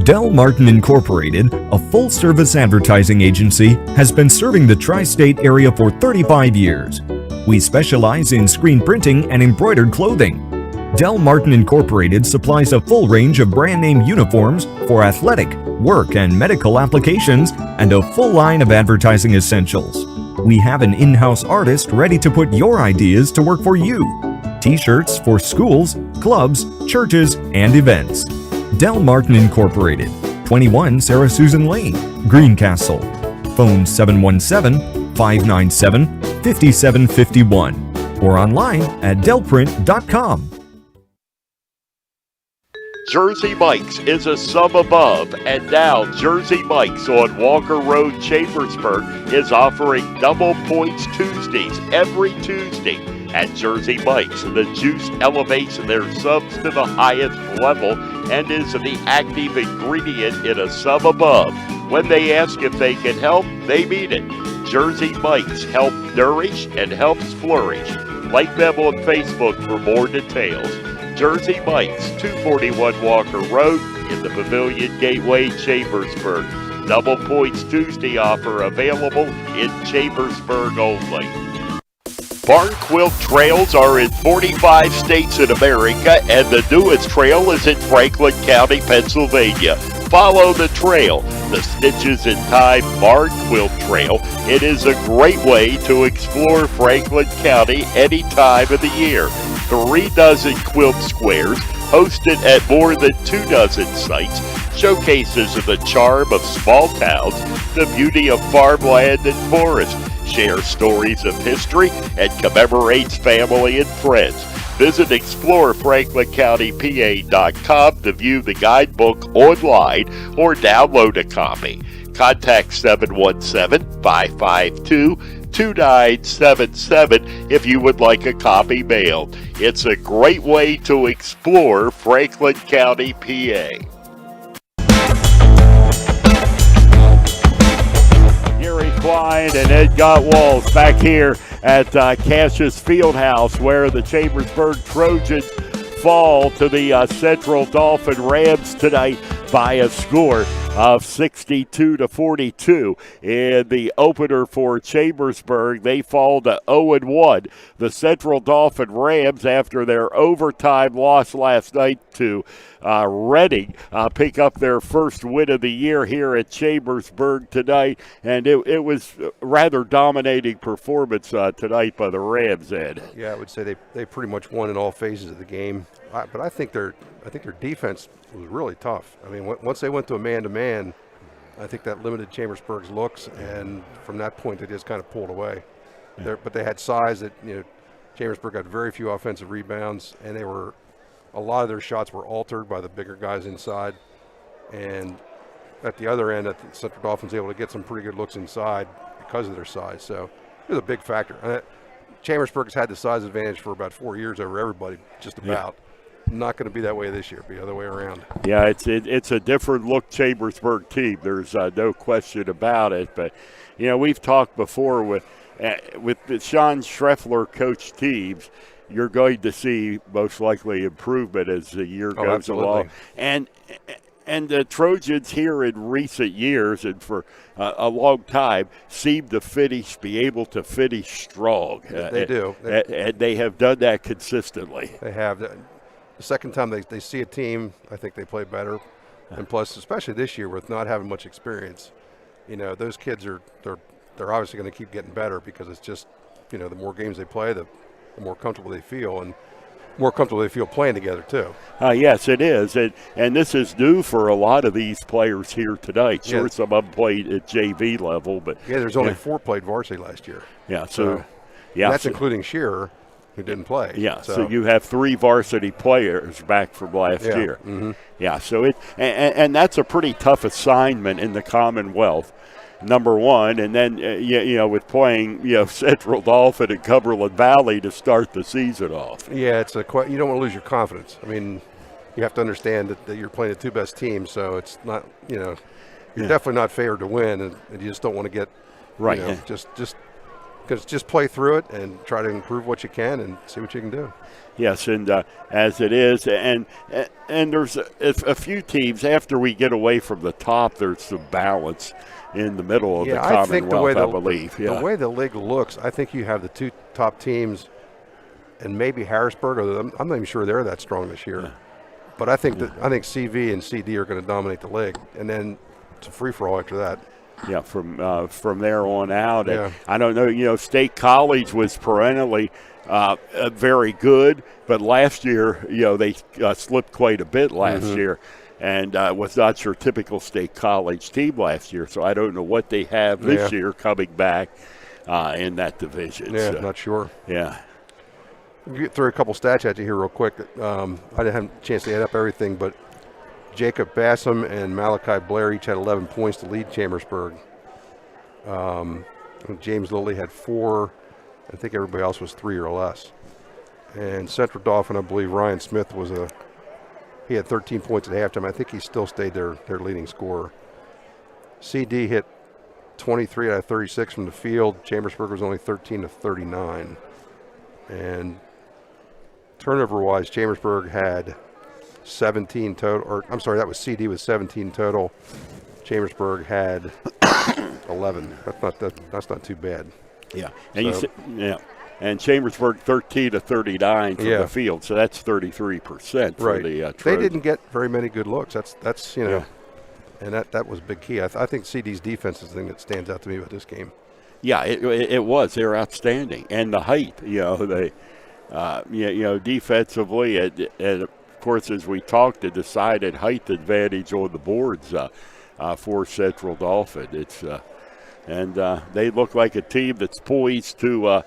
Del Martin Incorporated, a full-service advertising agency, has been serving the tri-state area for 35 years. We specialize in screen printing and embroidered clothing. Del Martin Incorporated supplies a full range of brand-name uniforms for athletic, work, and medical applications, and a full line of advertising essentials. We have an in-house artist ready to put your ideas to work for you. T-shirts for schools, clubs, churches, and events. Del Martin Incorporated, 21 Sarah Susan Lane, Greencastle. Phone 717-597-5751 or online at delprint.com. Jersey Mike's is a sum above, and now Jersey Mike's on Walker Road, Chambersburg is offering double points Tuesdays every Tuesday at Jersey Mike's. The juice elevates their subs to the highest level and is the active ingredient in a sum above. When they ask if they can help, they mean it. Jersey Mike's help nourish and helps flourish. Like them on Facebook for more details. Jersey Mike's, 241 Walker Road in the Pavilion Gateway, Chambersburg. Double points Tuesday offer available in Chambersburg only. Barn Quilt Trails are in 45 states in America, and the newest trail is in Franklin County, Pennsylvania. Follow the trail, the Stitches in Time Barn Quilt Trail. It is a great way to explore Franklin County any time of the year. 3 dozen quilt squares, hosted at more than 2 dozen sites, showcases the charm of small towns, the beauty of farmland and forest, share stories of history, and commemorates family and friends. Visit explorefranklincountypa.com to view the guidebook online or download a copy. Contact 717-552-2977 if you would like a copy mailed. It's a great way to explore Franklin County, PA. Gary Klein and Ed Gottwalls back here at Cassius Fieldhouse, where the Chambersburg Trojans fall to the Central Dauphin Rams tonight by a score of 62-42. In the opener for Chambersburg, they fall to 0-1. The Central Dauphin Rams, after their overtime loss last night to Reading, pick up their first win of the year here at Chambersburg tonight, and it was a rather dominating performance tonight by the Rams, Ed. Yeah, I would say they pretty much won in all phases of the game, but I think their defense was really tough. I mean, once they went to a man-to-man, I think that limited Chambersburg's looks, and from that point they just kind of pulled away. Yeah. But they had size that, Chambersburg had very few offensive rebounds, and a lot of their shots were altered by the bigger guys inside. And at the other end, Central Dauphin's able to get some pretty good looks inside because of their size. So it was a big factor. Chambersburg's had the size advantage for about 4 years over everybody, just about. Yeah. Not going to be that way this year. It'll be the other way around. Yeah, it's a different look Chambersburg team. There's no question about it. But, we've talked before with the Sean Schreffler coached teams, you're going to see most likely improvement as the year goes along. And the Trojans here in recent years and for a long time seem to be able to finish strong. They do. And they have done that consistently. They have. The second time they see a team, I think they play better. And plus, especially this year with not having much experience, those kids they're obviously going to keep getting better because it's just, the more games they play, the more comfortable they feel, and more comfortable they feel playing together too. Yes, it is, and this is new for a lot of these players here tonight. Sure, some of them played at JV level, but there's only 4 played varsity last year. Yeah, that's including Shearer, who didn't play. Yeah, so you have 3 varsity players back from last year. Mm-hmm. Yeah, so and that's a pretty tough assignment in the Commonwealth. Number one, and then with playing Central Dauphin and Cumberland Valley to start the season off. Yeah, you don't want to lose your confidence. I mean, you have to understand that you're playing the 2 best teams, so it's not you're definitely not favored to win, and you just don't want to get just play through it and try to improve what you can and see what you can do. Yes, and as it is, and there's a few teams after we get away from the top, there's some balance in the middle of the Commonwealth, I think I believe. Yeah. The way the league looks, I think you have the 2 top teams and maybe Harrisburg. I'm not even sure they're that strong this year. Yeah. But I think CV and CD are going to dominate the league, and then it's a free-for-all after that. Yeah, from there on out. Yeah. I don't know, State College was perennially very good, but last year, they slipped quite a bit last year. And was not your typical State College team last year. So I don't know what they have this year coming back in that division. Yeah, not sure. Yeah. We'll get through a couple stats at you here real quick. I didn't have a chance to add up everything, but Jacob Bassam and Malachi Blair each had 11 points to lead Chambersburg. James Lilly had 4. I think everybody else was 3 or less. And Central Dauphin, I believe Ryan Smith he had 13 points at halftime. I think he still stayed their leading scorer. CD hit 23 out of 36 from the field. Chambersburg was only 13 of 39. And turnover-wise, Chambersburg had 17 total. That was CD with 17 total. Chambersburg had 11. That's not too bad. Yeah, and and Chambersburg 13 to 39 from the field, so that's 33% for the Trojans. They didn't get very many good looks. That's and that was a big key. I think CD's defense is the thing that stands out to me about this game. Yeah, it was. They're outstanding, and the height. Defensively, and of course, as we talked, the decided height advantage on the boards for Central Dauphin. It's and they look like a team that's poised to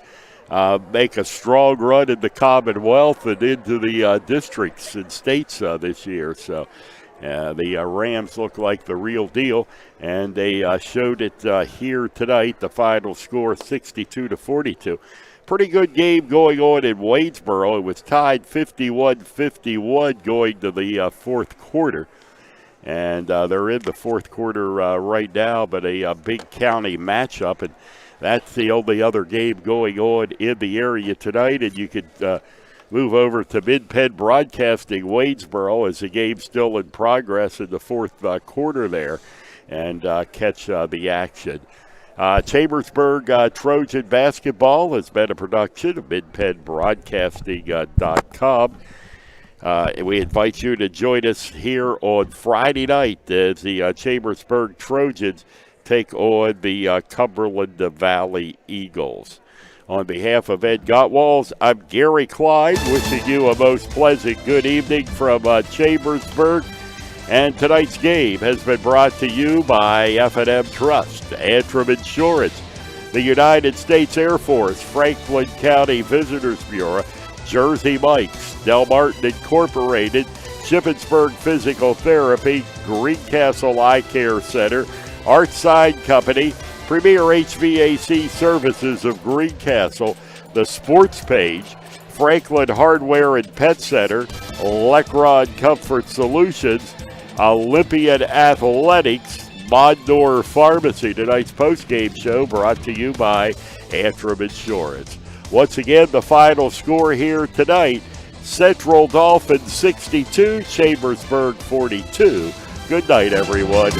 make a strong run in the Commonwealth and into the districts and states this year. So the Rams look like the real deal, and they showed it here tonight. The final score 62-42. Pretty good game going on in Waynesboro. It was tied 51-51 going to the fourth quarter. And they're in the fourth quarter right now, but a big county matchup. And that's the only other game going on in the area tonight. And you could move over to Mid-Penn Broadcasting Waynesboro as the game's still in progress in the fourth quarter there, and catch the action. Chambersburg Trojan basketball has been a production of MidPennBroadcasting.com. We invite you to join us here on Friday night as the Chambersburg Trojans take on the Cumberland Valley Eagles. On behalf of Ed Gottwals, I'm Gary Klein, wishing you a most pleasant good evening from Chambersburg. And tonight's game has been brought to you by F&M Trust, Antrim Insurance, the United States Air Force, Franklin County Visitors Bureau, Jersey Mike's, Del Martin Incorporated, Shippensburg Physical Therapy, Greencastle Eye Care Center, Art Sign Company, Premier HVAC Services of Greencastle, the Sports Page, Franklin Hardware and Pet Center, Lecron Comfort Solutions, Olympian Athletics, Mondor Pharmacy. Tonight's postgame show brought to you by Antrim Insurance. Once again, the final score here tonight, Central Dauphin 62, Chambersburg 42. Good night, everyone.